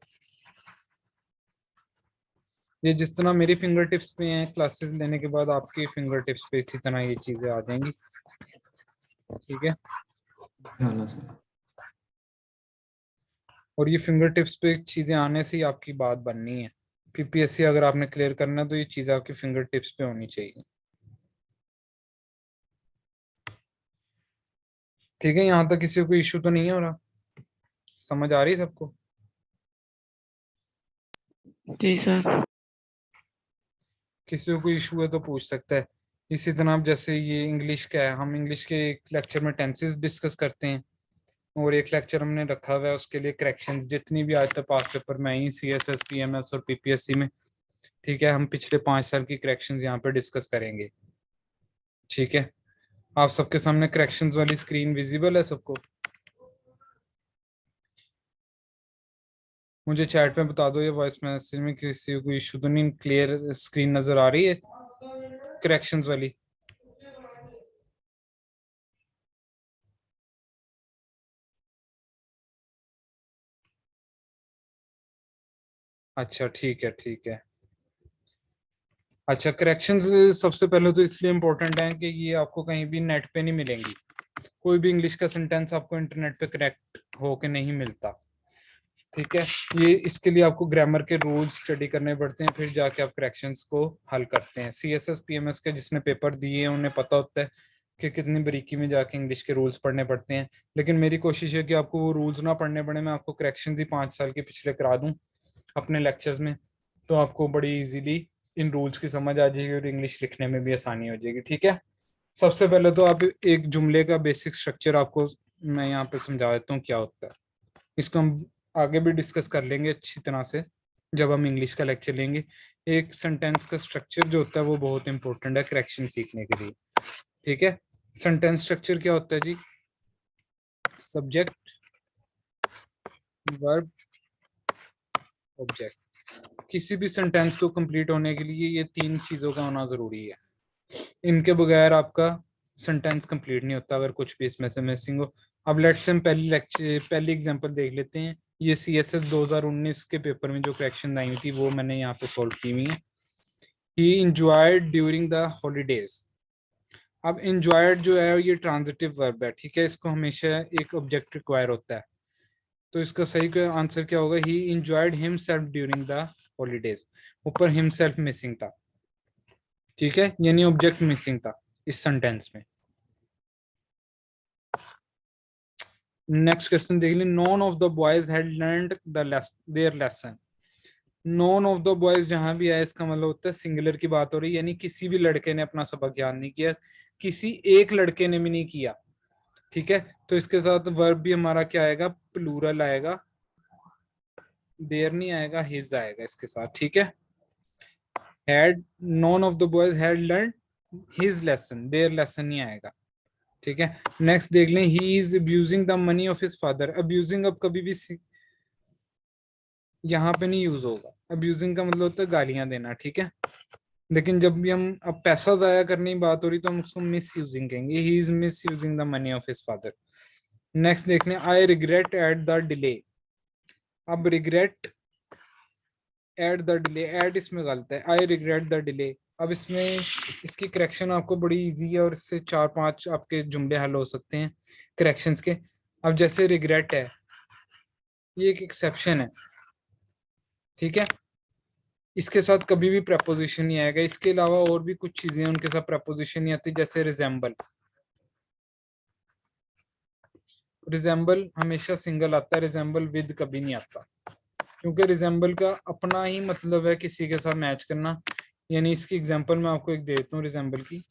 ये जिस तरह मेरी फिंगर टिप्स पे हैं, क्लासेस लेने के बाद आपके फिंगर टिप्स पे इसी तरह ये चीजें आ जाएंगी। ठीक है। इंशाल्लाह सर। और ये फिंगर टिप्स पे चीजें आने से ही आपकी बात बननी है। पीपीएससी अगर आपने क्लियर करना है तो ये चीजें आपकी फिंगर टिप्स पे होनी चाहिए। ठीक है। यहाँ तक किसी को इशू तो नहीं हो रहा? समझ आ रही सबको? जी सर। किसी को कोई इशू है तो पूछ सकता है। इसी तरह आप जैसे ये इंग्लिश का है, हम इंग्लिश के एक लेक्चर में टेंसेस डिस्कस करते हैं, और एक लेक्चर हमने रखा हुआ है उसके लिए करेक्शंस, जितनी भी आज तक पास पेपर में आई सीएसएस, पीएमएस और पीपीएससी में। ठीक है। हम पिछले 5 साल की करेक्शंस यहाँ पे डिस्कस करेंगे। ठीक है। आप सबके सामने करेक्शंस वाली स्क्रीन विजिबल है सबको? मुझे चैट में बता दो, ये वॉइस मैसेज में किसी को इशू तो नहीं? क्लियर स्क्रीन नजर आ रही है करेक्शंस वाली? अच्छा, ठीक है, ठीक है। अच्छा, करेक्शंस सबसे पहले तो इसलिए इम्पोर्टेंट है कि ये आपको कहीं भी नेट पे नहीं मिलेंगी। कोई भी इंग्लिश का सेंटेंस आपको इंटरनेट पे करेक्ट होके नहीं मिलता। ठीक है। ये इसके लिए आपको ग्रामर के रूल्स स्टडी करने पड़ते हैं, फिर जाके आप करेक्शंस को हल करते हैं। सीएसएस पीएमएस के जिसने पेपर दिए हैं उन्हें पता होता है कि कितनी बारीकी में जाके इंग्लिश के रूल्स पढ़ने पड़ते हैं। लेकिन मेरी कोशिश है कि आपको वो रूल्स ना पढ़ने पड़े, मैं आपको करेक्शन ही 5 साल के पिछले करा दूं अपने लेक्चर्स में, तो आपको बड़ी इजीली इन रूल्स की समझ आ जाएगी और इंग्लिश लिखने में भी आसानी हो जाएगी। ठीक है। सबसे पहले तो आप एक जुमले का बेसिक स्ट्रक्चर आपको मैं यहाँ पे समझा देता हूँ क्या होता है। इसको हम आगे भी डिस्कस कर लेंगे अच्छी तरह से जब हम इंग्लिश का लेक्चर लेंगे। एक सेंटेंस का स्ट्रक्चर जो होता है वो बहुत इंपॉर्टेंट है करेक्शन सीखने के लिए। ठीक है। सेंटेंस स्ट्रक्चर क्या होता है जी? Subject, verb, object. किसी भी सेंटेंस को कंप्लीट होने के लिए ये 3 चीजों का होना जरूरी है। इनके बगैर आपका सेंटेंस कंप्लीट नहीं होता, अगर कुछ भी इसमें से मिसिंग हो। अब लेट्स से हम पहली एग्जांपल देख लेते हैं। ये सीएसएस 2019 के पेपर में जो करेक्शन आई थी वो मैंने यहाँ पे सॉल्व की हुई है। ही इंजॉयड ड्यूरिंग द हॉलीडेज। अब इंजॉयड जो है ये ट्रांजिटिव वर्ब है। ठीक है। इसको हमेशा एक ऑब्जेक्ट रिक्वायर होता है, तो इसका सही आंसर क्या होगा? ही enjoyed himself during the holidays. ऊपर हिमसेल्फ मिसिंग था। ठीक है। यानी ऑब्जेक्ट मिसिंग था इस सेंटेंस में। नेक्स्ट क्वेश्चन देख लीजिए। None of the boys had learned there lesson. None of the boys जहां भी आया इसका मतलब होता है सिंगुलर की बात हो रही है, यानी किसी भी लड़के ने अपना सबक याद नहीं किया, किसी एक लड़के ने भी नहीं किया। ठीक है। तो इसके साथ वर्ब भी हमारा क्या आएगा? प्लूरल आएगा। देयर नहीं आएगा, हिज आएगा इसके साथ, ठीक है। Had, none of the boys had learn his lesson, there lesson नहीं आएगा, ठीक है। नेक्स्ट देख लें, he is abusing the money of his father. Abusing अब कभी भी यहाँ पे नहीं यूज होगा। अब्यूजिंग का मतलब होता है गालियां देना, ठीक है। लेकिन जब भी हम अब पैसा जाया करने की बात हो रही तो हम उसको मिस यूजिंग कहेंगे, he is misusing the money of his father. Next देख लें, I regret at the delay. अब regret at the delay, at इसमें गलत है, आई रिग्रेट द डिले। अब इसमें इसकी करेक्शन आपको बड़ी इजी है और इससे 4-5 आपके जुमले हल हो सकते हैं करेक्शंस के। अब जैसे रिग्रेट है, ये एक एक्सेप्शन है, ठीक है। इसके साथ कभी भी प्रपोजिशन नहीं आएगा। इसके अलावा और भी कुछ चीजें हैं उनके साथ प्रपोजिशन नहीं आती, जैसे रिजेंबल। रिजेंबल हमेशा सिंगल आता है, रिजेंबल विद कभी नहीं आता, क्योंकि रिजेंबल का अपना ही मतलब है किसी के साथ मैच करना। यानी इसकी एग्जांपल मैं आपको एक देता हूँ रिजेंबल की।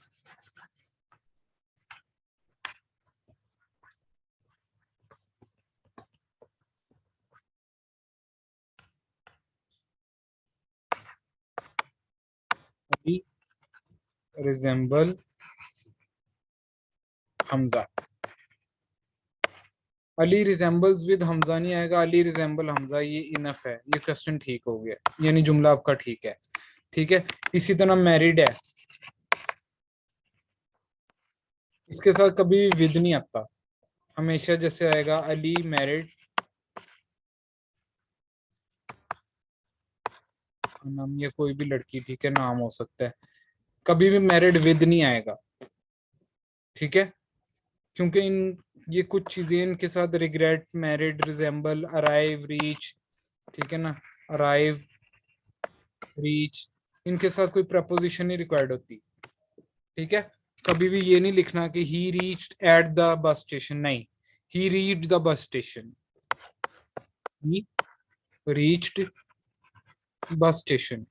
Resemble Hamza, Ali resembles with Hamza नहीं आएगा, अली रिजेंबल हमजा, ये इनफ है, ये क्वेश्चन ठीक हो गया, यानी जुमला आपका ठीक है, ठीक है। इसी तरह मैरिड है, इसके साथ कभी विद नहीं आता, हमेशा जैसे आएगा अली मैरिड, नाम या कोई भी लड़की, ठीक है, नाम हो सकता है, कभी भी मैरिड विद नहीं आएगा, ठीक है। क्योंकि इन ये कुछ चीजें इनके साथ regret, married, resemble, arrive, reach, ठीक है ना, अराइव, रीच, इनके साथ कोई प्रपोजिशन नहीं रिक्वायर्ड होती, ठीक है। कभी भी ये नहीं लिखना कि he reached at the bus station, नहीं, he reached the bus station, he reached bus station.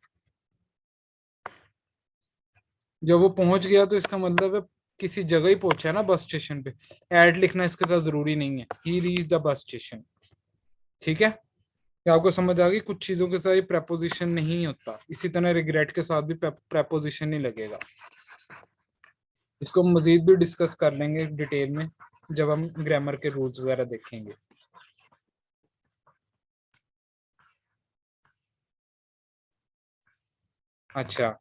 जब वो पहुंच गया तो इसका मतलब है किसी जगह ही पहुंचा है ना बस स्टेशन पे, एड लिखना इसके साथ जरूरी नहीं है, ही रीच द बस स्टेशन, ठीक है। क्या आपको समझ आ गई? कुछ चीजों के साथ ये प्रपोजिशन नहीं होता, इसी तरह रिग्रेट के साथ भी प्रपोजिशन नहीं लगेगा। इसको मजीद भी डिस्कस कर लेंगे डिटेल में जब हम ग्रामर के रूल्स वगैरह देखेंगे। अच्छा,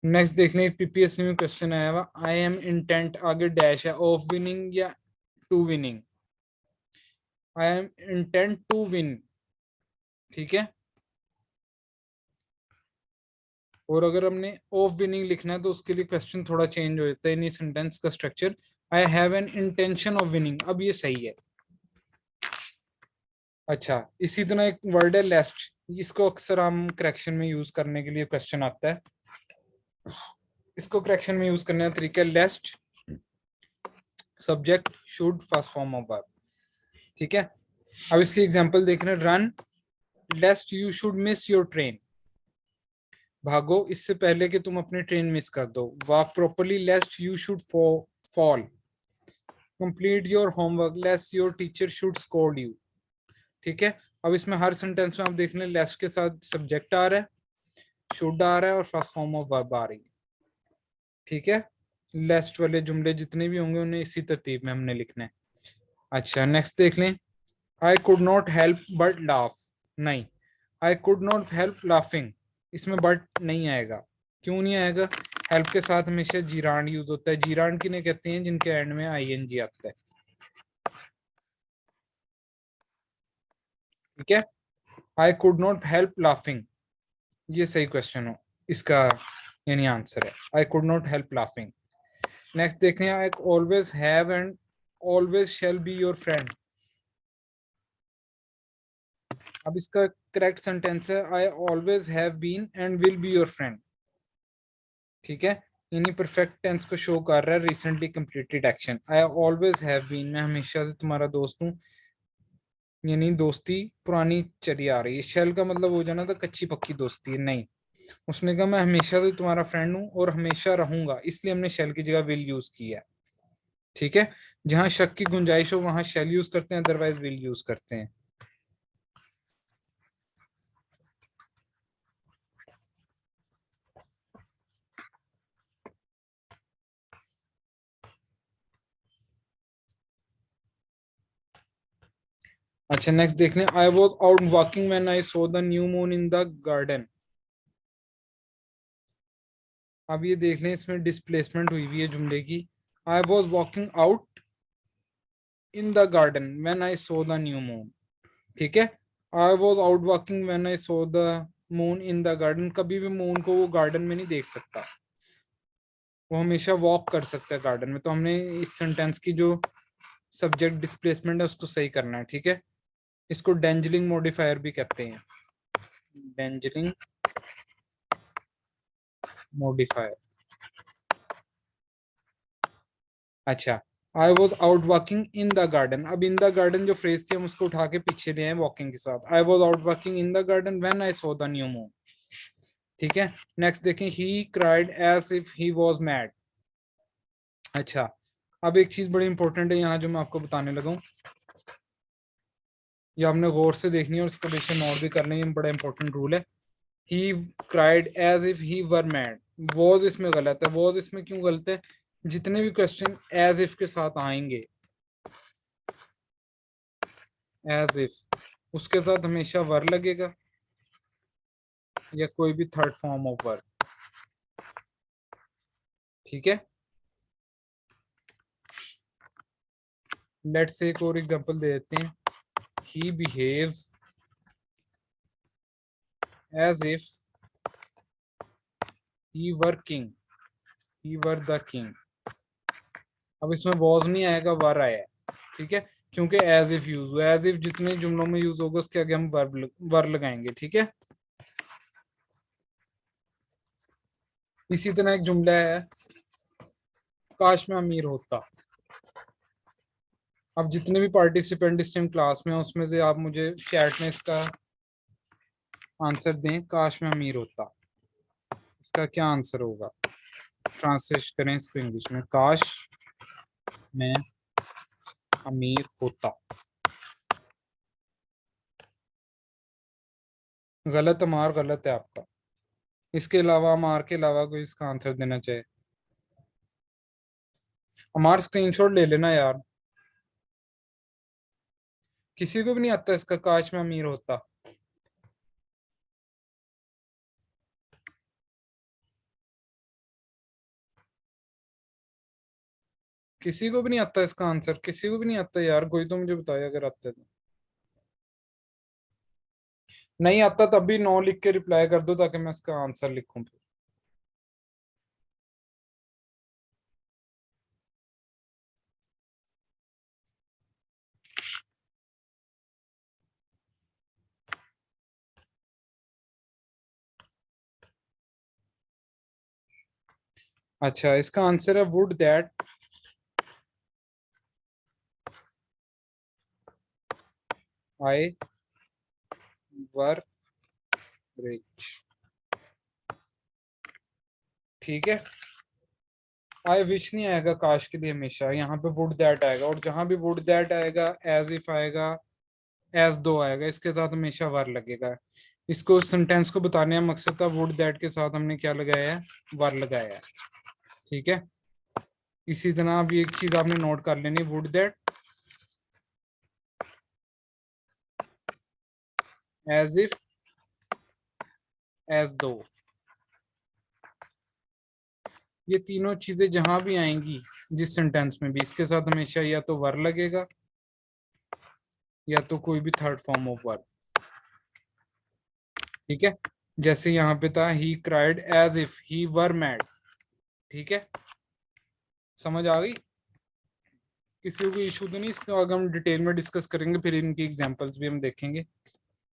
नेक्स्ट देख लें, पीपीएससी में क्वेश्चन आया हुआ, आई एम इंटेंट, आगे डैश है, ऑफ विनिंग या to winning. I am intent to win, ठीक है। और अगर हमने ऑफ विनिंग लिखना है तो उसके लिए क्वेश्चन थोड़ा चेंज हो जाता है, इन सेंटेंस का structure, I have an intention of winning, अब ये सही है। अच्छा, इसी तरह एक वर्ड है लेस्ट, इसको अक्सर हम करेक्शन में यूज करने के लिए क्वेश्चन आता है, इसको करेक्शन में यूज करने का तरीका है lest subject should first form of verb, ठीक है। अब इसकी एग्जांपल देख रहे हैं, run lest you should miss your train, भागो इससे पहले कि तुम अपनी ट्रेन मिस कर दो। Walk properly lest you should fall, complete your homework lest your teacher should scold you, ठीक है। अब इसमें हर सेंटेंस में आप देख लें लेस्ट के साथ सब्जेक्ट आ रहा है, शुड आ रहा है और फर्स्ट फॉर्म ऑफ वर्ब आ रही है, ठीक है। लेस्ट वाले जुमले जितने भी होंगे उन्हें इसी तरतीब में हमने लिखना है। अच्छा, नेक्स्ट देख लें, I could not help but laugh, नहीं, I could not help laughing, इसमें बट नहीं आएगा। क्यों नहीं आएगा? हेल्प के साथ हमेशा जीरान यूज होता है, जीरान किन्हें कहते हैं? जिनके एंड में आईएनजी आता है, ठीक है। I could not help laughing, ये सही क्वेश्चन हो इसका, यानी आंसर है I could not help laughing. Next देखें, I always have and always shall be your friend, अब इसका करेक्ट सेंटेंस है I always have been and will be your friend, ठीक है। यानी परफेक्ट टेंस को शो कर रहा है recently completed action, I always have been, मैं हमेशा से तुम्हारा दोस्त हूँ, यानी दोस्ती पुरानी चली आ रही है। शेल का मतलब हो जाना था कच्ची पक्की दोस्ती है, नहीं, उसने कहा मैं हमेशा से तुम्हारा फ्रेंड हूँ और हमेशा रहूंगा, इसलिए हमने शेल की जगह विल यूज की है, ठीक है, जहां शक की गुंजाइश हो वहां शैल यूज करते हैं, अदरवाइज विल यूज करते हैं। अच्छा नेक्स्ट देख लें, आई was out walking when I saw the new moon in the garden. अब ये देख लें, इसमें डिस्प्लेसमेंट हुई हुई है जुमले की। I was walking out in the garden when I saw the new moon. ठीक है, आई was out walking when I saw the moon in the garden. कभी भी मून को वो गार्डन में नहीं देख सकता, वो हमेशा वॉक कर सकता है गार्डन में। तो हमने इस सेंटेंस की जो सब्जेक्ट डिस्प्लेसमेंट है उसको सही करना है। ठीक है, इसको डेंजलिंग मॉडिफायर भी कहते हैं, डेंजलिंग मॉडिफायर। अच्छा, आई was out walking in the garden. अब इन द गार्डन जो फ्रेज थी हम उसको उठा के पीछे ले आए वॉकिंग के साथ। I was out walking in the garden when I saw the new moon. ठीक है, नेक्स्ट देखें, he cried as if he was mad. अच्छा, अब एक चीज बड़ी इंपॉर्टेंट है यहाँ जो मैं आपको बताने लगा हूँ, ये आपने गौर से देखनी है और इसको बेशक नोट भी करना है, ये बड़ा इंपॉर्टेंट रूल है। He cried as if he were mad. Was इसमें गलत है। वॉज इसमें क्यों गलत है? जितने भी क्वेश्चन एज इफ के साथ आएंगे, एज इफ, उसके साथ हमेशा वर लगेगा या कोई भी थर्ड फॉर्म ऑफ वर। ठीक है, लेट्स से एक और एग्जांपल दे देते हैं, he behaves as if he were king, he were the king. अब इसमें वॉज नहीं आएगा, वर आया है। ठीक है, क्योंकि एज इफ यूज हुआ। एज इफ जितने जुमलों में यूज होगा उसके आगे हम वर लगाएंगे। ठीक है, इसी तरह एक जुमला है, काश मैं अमीर होता। अब जितने भी पार्टिसिपेंट इस टाइम क्लास में हैं उसमें से आप मुझे चैट में इसका आंसर दें, काश मैं अमीर होता। इसका क्या आंसर होगा? ट्रांसलेट करें इसको इंग्लिश में, काश मैं अमीर होता। गलत अमार, गलत है आपका। इसके अलावा अमार के अलावा कोई इसका आंसर देना चाहिए। अमार स्क्रीनशॉट ले लेना यार, किसी को भी नहीं आता इसका, काश मैं अमीर होता। किसी को भी नहीं आता इसका आंसर, किसी को भी नहीं आता यार, कोई तो मुझे बताए अगर आता है तो। नहीं आता तब भी नो लिख के रिप्लाई कर दो ताकि मैं इसका आंसर लिखूं फिर। अच्छा, इसका आंसर है would that I were rich. ठीक है, आई विश नहीं आएगा काश के लिए, हमेशा यहाँ पे वुड दैट आएगा, और जहां भी वुड दैट आएगा, एज इफ आएगा, एज दो आएगा, इसके साथ हमेशा वर लगेगा। इसको सेंटेंस को बताने का मकसद था, वुड दैट के साथ हमने क्या लगाया है? वर लगाया है। ठीक है, इसी तरह अब एक चीज आपने नोट कर लेनी, would that, as if, as though, ये तीनों चीजें जहां भी आएंगी जिस सेंटेंस में भी, इसके साथ हमेशा या तो वर लगेगा या तो कोई भी थर्ड फॉर्म ऑफ वर। ठीक है, जैसे यहाँ पे था, he cried as if he were mad. ठीक है, समझ आ गई? किसी को इशू तो नहीं? इसको आगे हम डिटेल में डिस्कस करेंगे, फिर इनकी एग्जांपल्स भी हम देखेंगे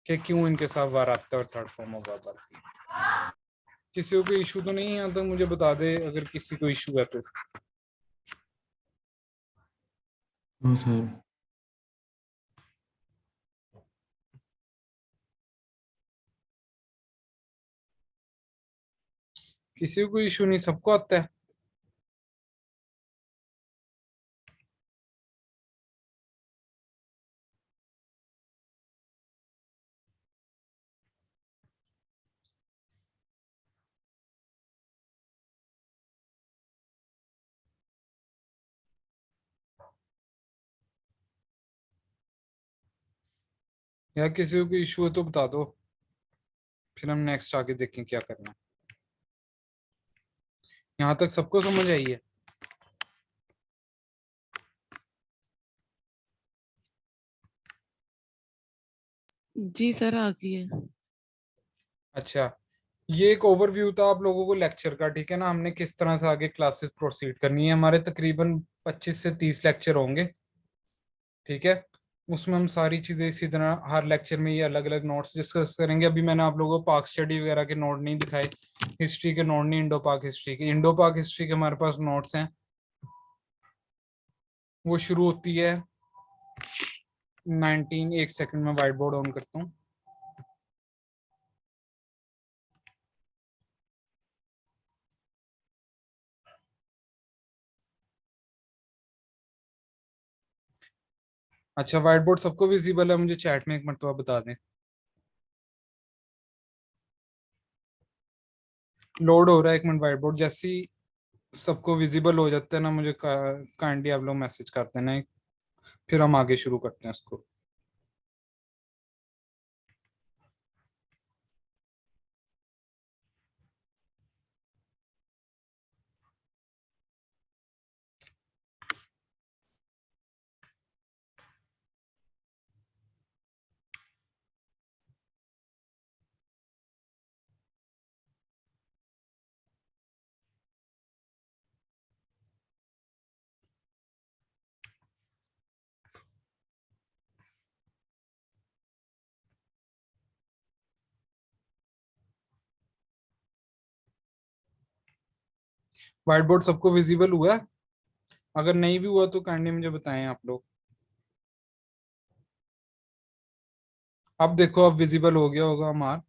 कि क्यों इनके साथ वर आता है और थर्ड फॉर्म ऑफ वर आती है। किसी को इशू तो नहीं है? तो मुझे बता दे अगर किसी को इशू है तो। No sir. किसी को इशू नहीं, सबको आता है। या किसी को इशू है तो बता दो, फिर हम नेक्स्ट आगे देखें क्या करना है। यहाँ तक सबको समझ आई है? जी सर, आ गई है। अच्छा, ये एक ओवरव्यू था आप लोगों को लेक्चर का, ठीक है ना। हमने किस तरह से आगे क्लासेस प्रोसीड करनी है। हमारे तकरीबन 25 से 30 लेक्चर होंगे, ठीक है। उसमें हम सारी चीजें इसी तरह हर लेक्चर में ये अलग अलग नोट्स डिस्कस करेंगे। अभी मैंने आप लोगों को पाक स्टडी वगैरह के नोट नहीं दिखाए, हिस्ट्री के नोट नहीं, इंडो पाक हिस्ट्री के। इंडो पाक हिस्ट्री के हमारे पास नोट्स हैं, वो शुरू होती है 19, एक सेकंड में व्हाइट बोर्ड ऑन करता हूँ। अच्छा, व्हाइट बोर्ड सबको विजिबल है? मुझे चैट में एक मरतबा बता दें। लोड हो रहा है, एक मिनट। व्हाइट बोर्ड जैसे ही सबको विजिबल हो जाता है ना, मुझे काइंडली आप लोग मैसेज कर देना, फिर हम आगे शुरू करते हैं इसको। व्हाइट बोर्ड सबको विजिबल हुआ है? अगर नहीं भी हुआ तो काइंडली मुझे बताएं आप लोग। अब देखो, अब विजिबल हो गया होगा हमारा।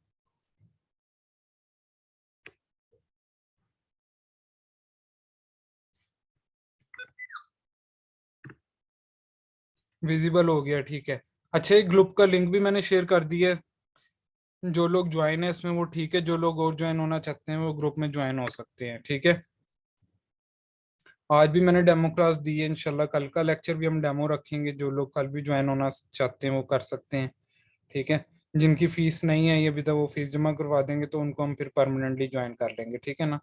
विजिबल हो गया, ठीक है। अच्छा, एक ग्रुप का लिंक भी मैंने शेयर कर दिया है। जो लोग ज्वाइन है इसमें वो ठीक है, जो लोग और ज्वाइन होना चाहते हैं वो ग्रुप में ज्वाइन हो सकते हैं, ठीक है। आज भी मैंने डेमो क्लास दी है, इंशाल्लाह कल का लेक्चर भी हम डेमो रखेंगे। जो लोग कल भी ज्वाइन होना चाहते हैं वो कर सकते हैं, ठीक है। जिनकी फीस नहीं है ये अभी तक, वो फीस जमा करवा देंगे तो उनको हम फिर परमानेंटली ज्वाइन कर लेंगे, ठीक है ना।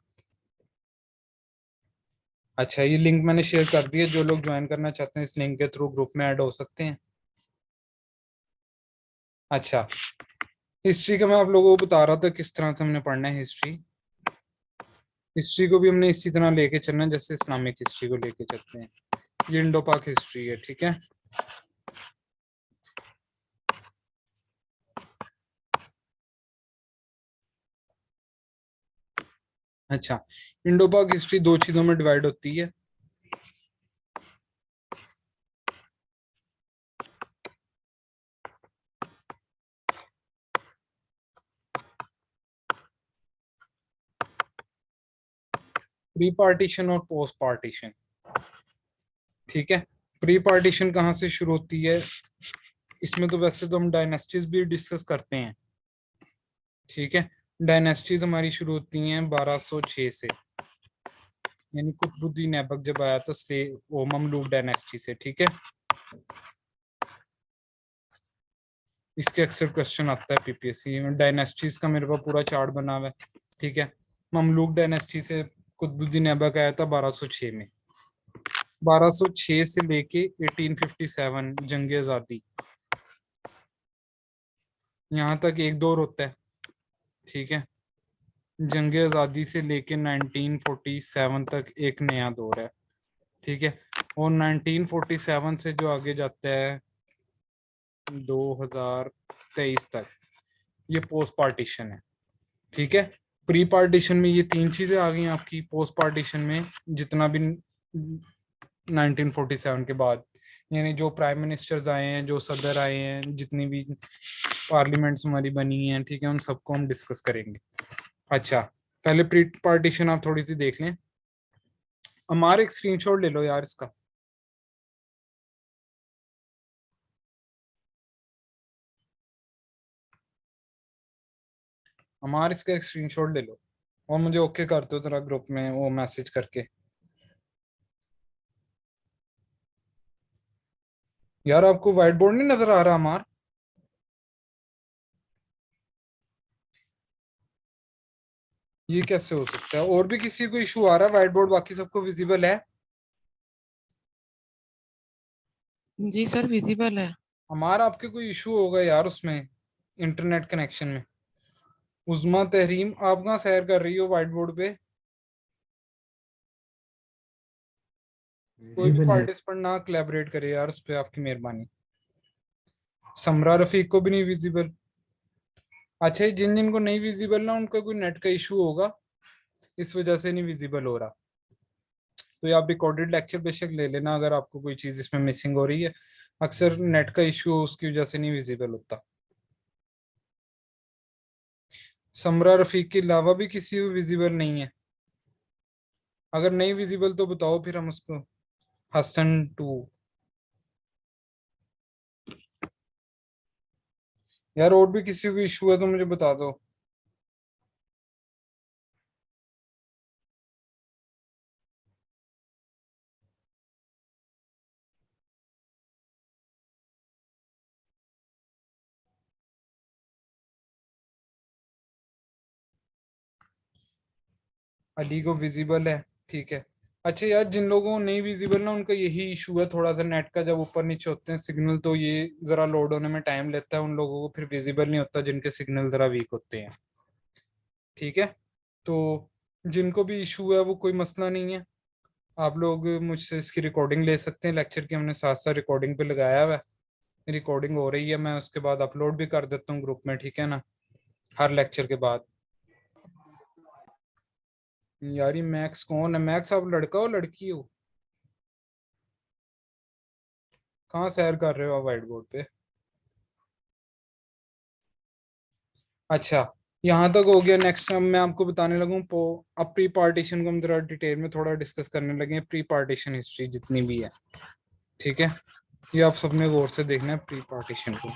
अच्छा, ये लिंक मैंने शेयर कर दिया, जो लोग ज्वाइन करना चाहते हैं इस लिंक के थ्रू ग्रुप में ऐड हो सकते हैं। अच्छा, हिस्ट्री का मैं आप लोगों को बता रहा था किस तरह से हमने पढ़ना है हिस्ट्री। हिस्ट्री को भी हमने इसी तरह लेके चलना है जैसे इस्लामिक हिस्ट्री को लेके चलते हैं। ये इंडो पाक हिस्ट्री है, ठीक है। अच्छा, इंडो पाक हिस्ट्री दो चीजों में डिवाइड होती है। प्री पार्टीशन और पोस्ट पार्टीशन, ठीक है। प्री पार्टीशन कहाँ से शुरू होती है? इसमें तो वैसे तो हम डायनेस्टीज भी डिस्कस करते हैं, ठीक है। डायनेस्टीज हमारी शुरू होती हैं 1206 से, यानी कुतुबुद्दीन ऐबक जब आया था वो ममलूक डायनेस्टी से, ठीक है। इसके अक्सर क्वेश्चन आता है पीपीएससी में। डायनेस्टीज का मेरे पास पूरा चार्ट बना हुआ है, ठीक है। ममलूक डायनेस्टी से कुतुबुद्दीन ऐबक आया था 1206 में। 1206 से लेके 1857 जंग आजादी, यहाँ तक एक दौर होता है, ठीक है। जंग आजादी से लेके 1947 तक एक नया दौर है, ठीक है। और 1947 से जो आगे जाता है 2023 तक, ये पोस्ट पार्टीशन है, ठीक है। प्री पार्टीशन में ये तीन चीजें आ गई आपकी। पोस्ट पार्टीशन में जितना भी 1947 के बाद, यानी जो प्राइम मिनिस्टर्स आए हैं, जो सदर आए हैं, जितनी भी पार्लियामेंट्स हमारी बनी हैं, ठीक है, उन सबको हम डिस्कस करेंगे। अच्छा, पहले प्री पार्टीशन आप थोड़ी सी देख लें। हमारे एक स्क्रीनशॉट ले लो यार इसका। हमारे इसका एक स्क्रीनशॉट ले लो और मुझे ओके कर दो जरा ग्रुप में वो मैसेज करके। यार आपको व्हाइट बोर्ड नहीं नजर आ रहा हमार? ये कैसे हो सकता है? और भी किसी को इशू आ रहा है? व्हाइट बोर्ड बाकी सबको विजिबल है? जी सर विजिबल है। हमारा आपके कोई इशू होगा यार उसमें, इंटरनेट कनेक्शन में। उज़मा तहरीम, आप कहाँ सैर कर रही हो व्हाइट बोर्ड पे? कोई भी विजिबल है। पार्टिसिपेंट ना कोलैबोरेट करे यार उस पे, आपकी मेहरबानी। समरा रफीक को भी नहीं विजिबल। अच्छा, ये जिन जिन को नहीं विजिबल ना, उनका कोई नेट का इशू होगा, इस वजह से नहीं विजिबल हो रहा। तो ये आप रिकॉर्डेड लेक्चर बेशक ले लेना अगर आपको कोई चीज इसमें मिसिंग हो रही है। अक्सर नेट का इशू उसकी वजह से नहीं विजिबल होता। समरा रफीक के अलावा भी किसी को विजिबल नहीं है? अगर नहीं विजिबल तो बताओ, फिर हम उसको। हसन टू। यार और भी किसी को इशू है तो मुझे बता दो। अली को विजिबल है, ठीक है। अच्छा यार, जिन लोगों को नहीं विजिबल ना, उनका यही इशू है थोड़ा सा, नेट का जब ऊपर नीचे होते हैं सिग्नल तो ये जरा लोड होने में टाइम लेता है, उन लोगों को फिर विजिबल नहीं होता जिनके सिग्नल जरा वीक होते हैं। ठीक है, तो जिनको भी इशू है वो कोई मसला नहीं है। आप लोग मुझसे इसकी रिकॉर्डिंग ले सकते हैं लेक्चर की, हमने साथ साथ रिकॉर्डिंग पे लगाया हुआ है। रिकॉर्डिंग हो रही है, मैं उसके बाद अपलोड भी कर देता हूँ ग्रुप में, ठीक है ना, हर लेक्चर के बाद। यार ये मैक्स कौन है? मैक्स आप लड़का हो लड़की हो? कहाँ सैर कर रहे हो आप व्हाइट बोर्ड पे? अच्छा, यहाँ तक हो गया। नेक्स्ट मैं आपको बताने लगूँ अब प्री पार्टीशन को हम जरा डिटेल में थोड़ा डिस्कस करने लगे, प्री पार्टीशन हिस्ट्री जितनी भी है। ठीक है, ये आप सबने गौर से देखना है प्री पार्टीशन को।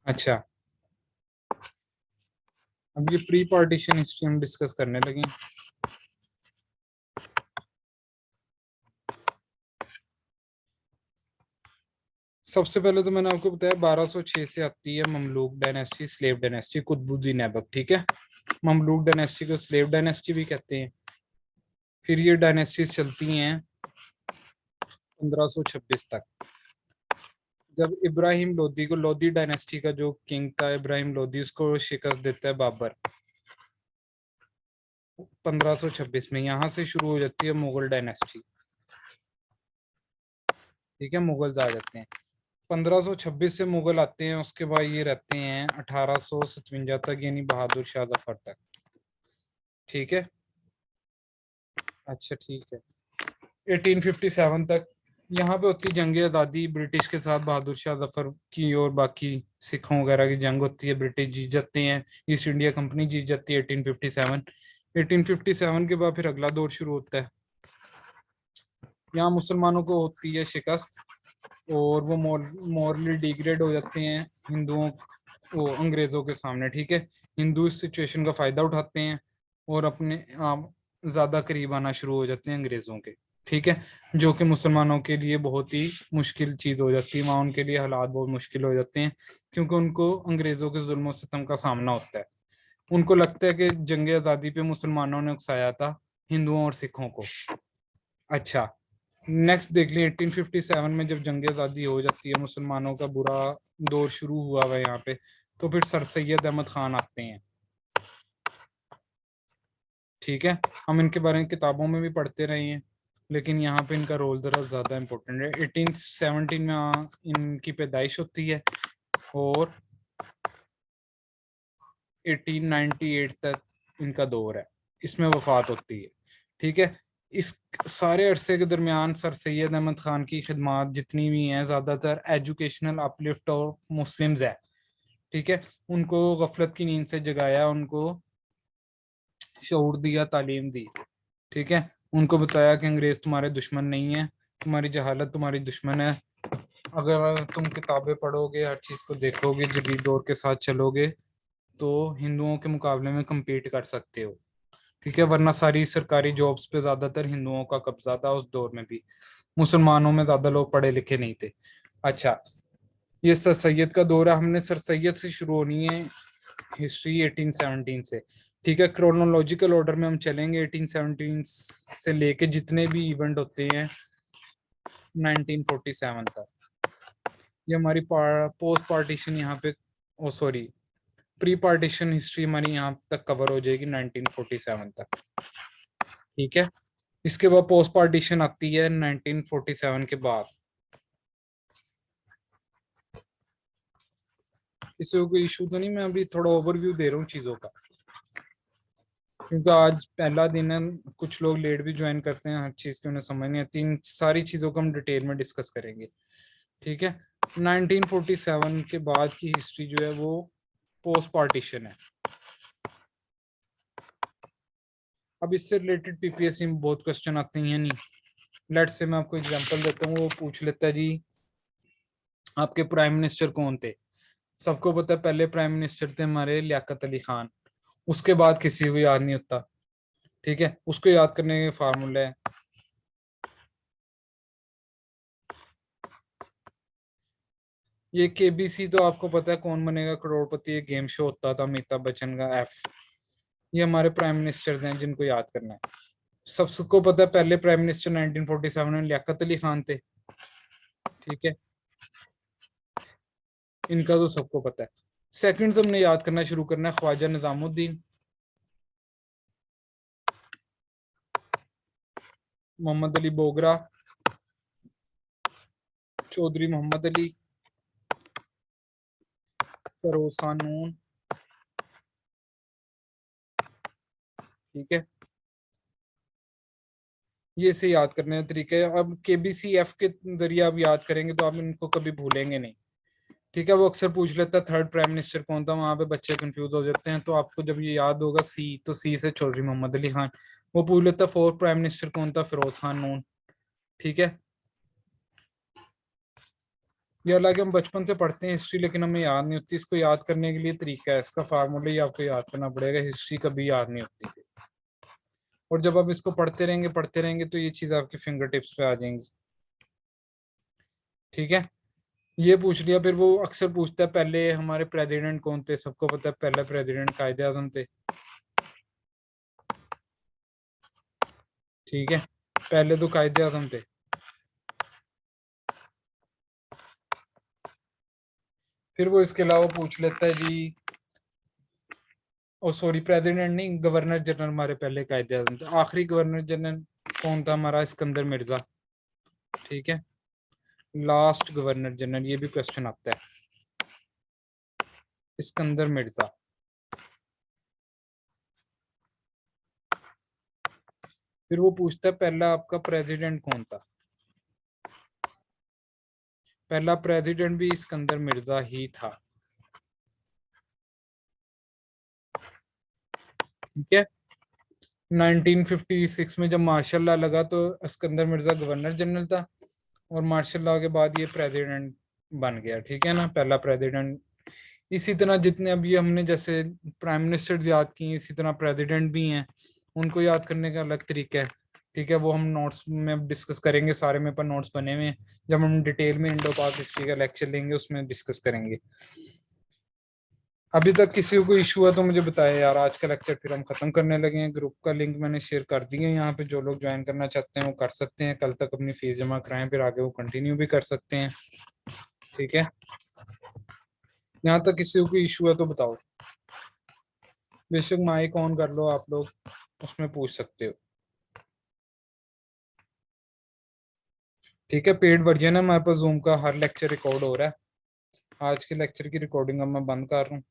अच्छा, अब ये प्री पार्टीशन हिस्ट्री हम डिस्कस करने लगे। सबसे पहले तो मैंने आपको बताया 1206 से आती है Mamluk dynasty, slave dynasty, Qutbuddin Aibak. ठीक है, ममलूक डायनेस्टी को स्लेव डायनेस्टी भी कहते हैं। फिर ये डायनेस्टीज चलती हैं 1526 तक, जब इब्राहिम लोदी को, लोदी डायनेस्टी का जो किंग था इब्राहिम लोदी, उसको शिकस्त देता है बाबर 1526 में। यहाँ से शुरू हो जाती है मुगल डायनेस्टी। ठीक है, मुगल्स आ जाते हैं 1526 से, मुगल आते हैं, उसके बाद ये रहते हैं 1857 तक, यानी बहादुर शाह जफर तक। ठीक है, अच्छा ठीक है, 1857 तक यहाँ पे होती जंग आज़ादी ब्रिटिश के साथ, बहादुर शाह जफर की और बाकी सिखों वगैरह की जंग होती है, ब्रिटिश जीत जाते हैं, ईस्ट इंडिया कंपनी जीत जाती है 1857। 1857 के बाद फिर अगला दौर शुरू होता है। यहाँ मुसलमानों को होती है शिकस्त, और वो मॉरली डिग्रेड हो जाते हैं हिंदुओं, वो अंग्रेजों के सामने। ठीक है, हिंदू इस सिचुएशन का फायदा उठाते हैं और अपने आप ज्यादा करीब आना शुरू हो जाते हैं अंग्रेजों के। ठीक है, जो कि मुसलमानों के लिए बहुत ही मुश्किल चीज हो जाती है, वहाँ उनके लिए हालात बहुत मुश्किल हो जाते हैं, क्योंकि उनको अंग्रेजों के जुल्म सितम का सामना होता है। उनको लगता है कि जंग आज़ादी पे मुसलमानों ने उकसाया था हिंदुओं और सिखों को। अच्छा, नेक्स्ट देख लिया 1857 में, जब जंग आज़ादी हो जाती है, मुसलमानों का बुरा दौर शुरू हुआ हुआ है यहाँ पे, तो फिर सर सैयद अहमद खान आते हैं। ठीक है, हम इनके बारे में किताबों में भी पढ़ते रहे हैं, लेकिन यहाँ पे इनका रोल जरा ज़्यादा इम्पोर्टेंट है। 1817 में इनकी पैदाइश होती है और 1898 तक इनका दौर है, इसमें वफात होती है। ठीक है, इस सारे अरसे के दरमियान सर सैयद अहमद खान की खिदमात जितनी भी हैं, ज़्यादातर एजुकेशनल अपलिफ्ट ऑफ मुस्लिम्स है। ठीक है, उनको गफलत की नींद से जगाया, उनको शऊर दिया, तालीम दी। ठीक है, उनको बताया कि अंग्रेज तुम्हारे दुश्मन नहीं है, तुम्हारी जहालत तुम्हारी दुश्मन है। अगर तुम किताबें पढ़ोगे, हर चीज़ को देखोगे, जदीद दौर के साथ चलोगे, तो हिंदुओं के मुकाबले में compete कर सकते हो, ठीक है। वरना सारी सरकारी जॉब्स पे ज्यादातर हिंदुओं का कब्जा था उस दौर में भी, मुसलमानों में ज्यादा लोग पढ़े लिखे नहीं थे। अच्छा, ये सर सैयद का दौर है, हमने सर सैयद से शुरू होनी है हिस्ट्री 1817 से, ठीक है। क्रोनोलॉजिकल ऑर्डर में हम चलेंगे 1817 से लेके जितने भी इवेंट होते हैं 1947 तक। ये हमारी पोस्ट पार्टीशन यहाँ पे, ओ सॉरी, प्री पार्टीशन हिस्ट्री हमारी यहाँ तक कवर हो जाएगी 1947 तक, ठीक है। इसके बाद पोस्ट पार्टीशन आती है 1947 के बाद। इससे कोई इशू तो नहीं, मैं अभी थोड़ा ओवरव्यू दे रहा हूँ चीजों का, क्योंकि आज पहला दिन है, कुछ लोग लेट भी ज्वाइन करते हैं, हर चीज की उन्हें समझ नहीं आती। इन सारी चीजों को हम डिटेल में डिस्कस करेंगे, ठीक है। 1947 के बाद की हिस्ट्री जो है वो पोस्ट पार्टीशन है। अब इससे रिलेटेड पीपीएससी में बहुत क्वेश्चन आते हैं, नहीं लेट्स से मैं आपको एग्जांपल देता हूँ। वो पूछ लेता है जी आपके प्राइम मिनिस्टर कौन थे। सबको पता है पहले प्राइम मिनिस्टर थे हमारे लियाकत अली खान, उसके बाद किसी को याद नहीं होता, ठीक है। उसको याद करने के फार्मूला है, ये केबीसी तो आपको पता है कौन बनेगा करोड़पति, ये गेम शो होता था अमिताभ बच्चन का, एफ। ये हमारे प्राइम मिनिस्टर्स हैं जिनको याद करना है। सबको पता है पहले प्राइम मिनिस्टर 1947 में लियाकत अली खान थे, ठीक है। इनका तो सबको पता है। सेकंड हमने याद करना शुरू करना है ख्वाजा निजामुद्दीन, मोहम्मद अली बोगरा, चौधरी मोहम्मद अली, फरोज खान नून, ठीक है। ये से याद करने का तरीका है। अब केबीसी एफ के जरिए आप याद करेंगे तो आप इनको कभी भूलेंगे नहीं, ठीक है। वो अक्सर पूछ लेता है थर्ड प्राइम मिनिस्टर कौन था, वहां पे बच्चे कंफ्यूज हो जाते हैं। तो आपको जब ये याद होगा सी, तो सी से चौधरी मोहम्मद अली खान। वो पूछ लेता है फोर्थ प्राइम मिनिस्टर कौन था, फिरोज खान नून, ठीक है। ये हालांकि हम बचपन से पढ़ते हैं हिस्ट्री, लेकिन हमें याद नहीं होती। इसको याद करने के लिए तरीका है, इसका फार्मूला ही आपको याद करना पड़ेगा। हिस्ट्री कभी याद नहीं होती, और जब आप इसको पढ़ते रहेंगे तो ये चीज आपके फिंगर टिप्स पे आ जाएंगी, ठीक है। ये पूछ लिया। फिर वो अक्सर पूछता है पहले हमारे प्रेसिडेंट कौन थे। सबको पता है पहला प्रेसिडेंट कायदे आजम थे, ठीक है। पहले तो कायदे आजम थे। फिर वो इसके अलावा पूछ लेता है जी, ओ सॉरी प्रेसिडेंट नहीं, गवर्नर जनरल हमारे पहले कायदे आजम थे। आखिरी गवर्नर जनरल कौन था हमारा, सिकंदर मिर्जा, ठीक है। लास्ट गवर्नर जनरल, ये भी क्वेश्चन आता है, सिकंदर मिर्जा। फिर वो पूछता है पहला आपका प्रेसिडेंट कौन था। पहला प्रेसिडेंट भी सिकंदर मिर्जा ही था, ठीक है। 1956 में जब मार्शल लॉ लगा तो सिकंदर मिर्जा गवर्नर जनरल था, और मार्शल लॉ के बाद ये प्रेसिडेंट बन गया, ठीक है ना, पहला प्रेसिडेंट। इसी तरह जितने अभी हमने जैसे प्राइम मिनिस्टर याद किए, इसी तरह प्रेसिडेंट भी हैं, उनको याद करने का अलग तरीका है, ठीक है। वो हम नोट्स में डिस्कस करेंगे, सारे मेरे पास नोट्स बने हुए हैं। जब हम डिटेल में इंडो पाक हिस्ट्री का लेक्चर लेंगे उसमें डिस्कस करेंगे। अभी तक किसी को इशू है तो मुझे बताया यार। आज का लेक्चर फिर हम खत्म करने लगे हैं। ग्रुप का लिंक मैंने शेयर कर दिया है यहाँ पे, जो लोग ज्वाइन करना चाहते हैं वो कर सकते हैं। कल तक अपनी फीस जमा कराएं, फिर आगे वो कंटिन्यू भी कर सकते हैं, ठीक है। यहाँ तक किसी को इशू है तो बताओ। बेशक माइक ऑन कर लो, आप लोग उसमें पूछ सकते हो, ठीक है। पेड वर्जन है हमारे पास जूम का, हर लेक्चर रिकॉर्ड हो रहा है। आज के लेक्चर की रिकॉर्डिंग अब मैं बंद कर रहा हूँ।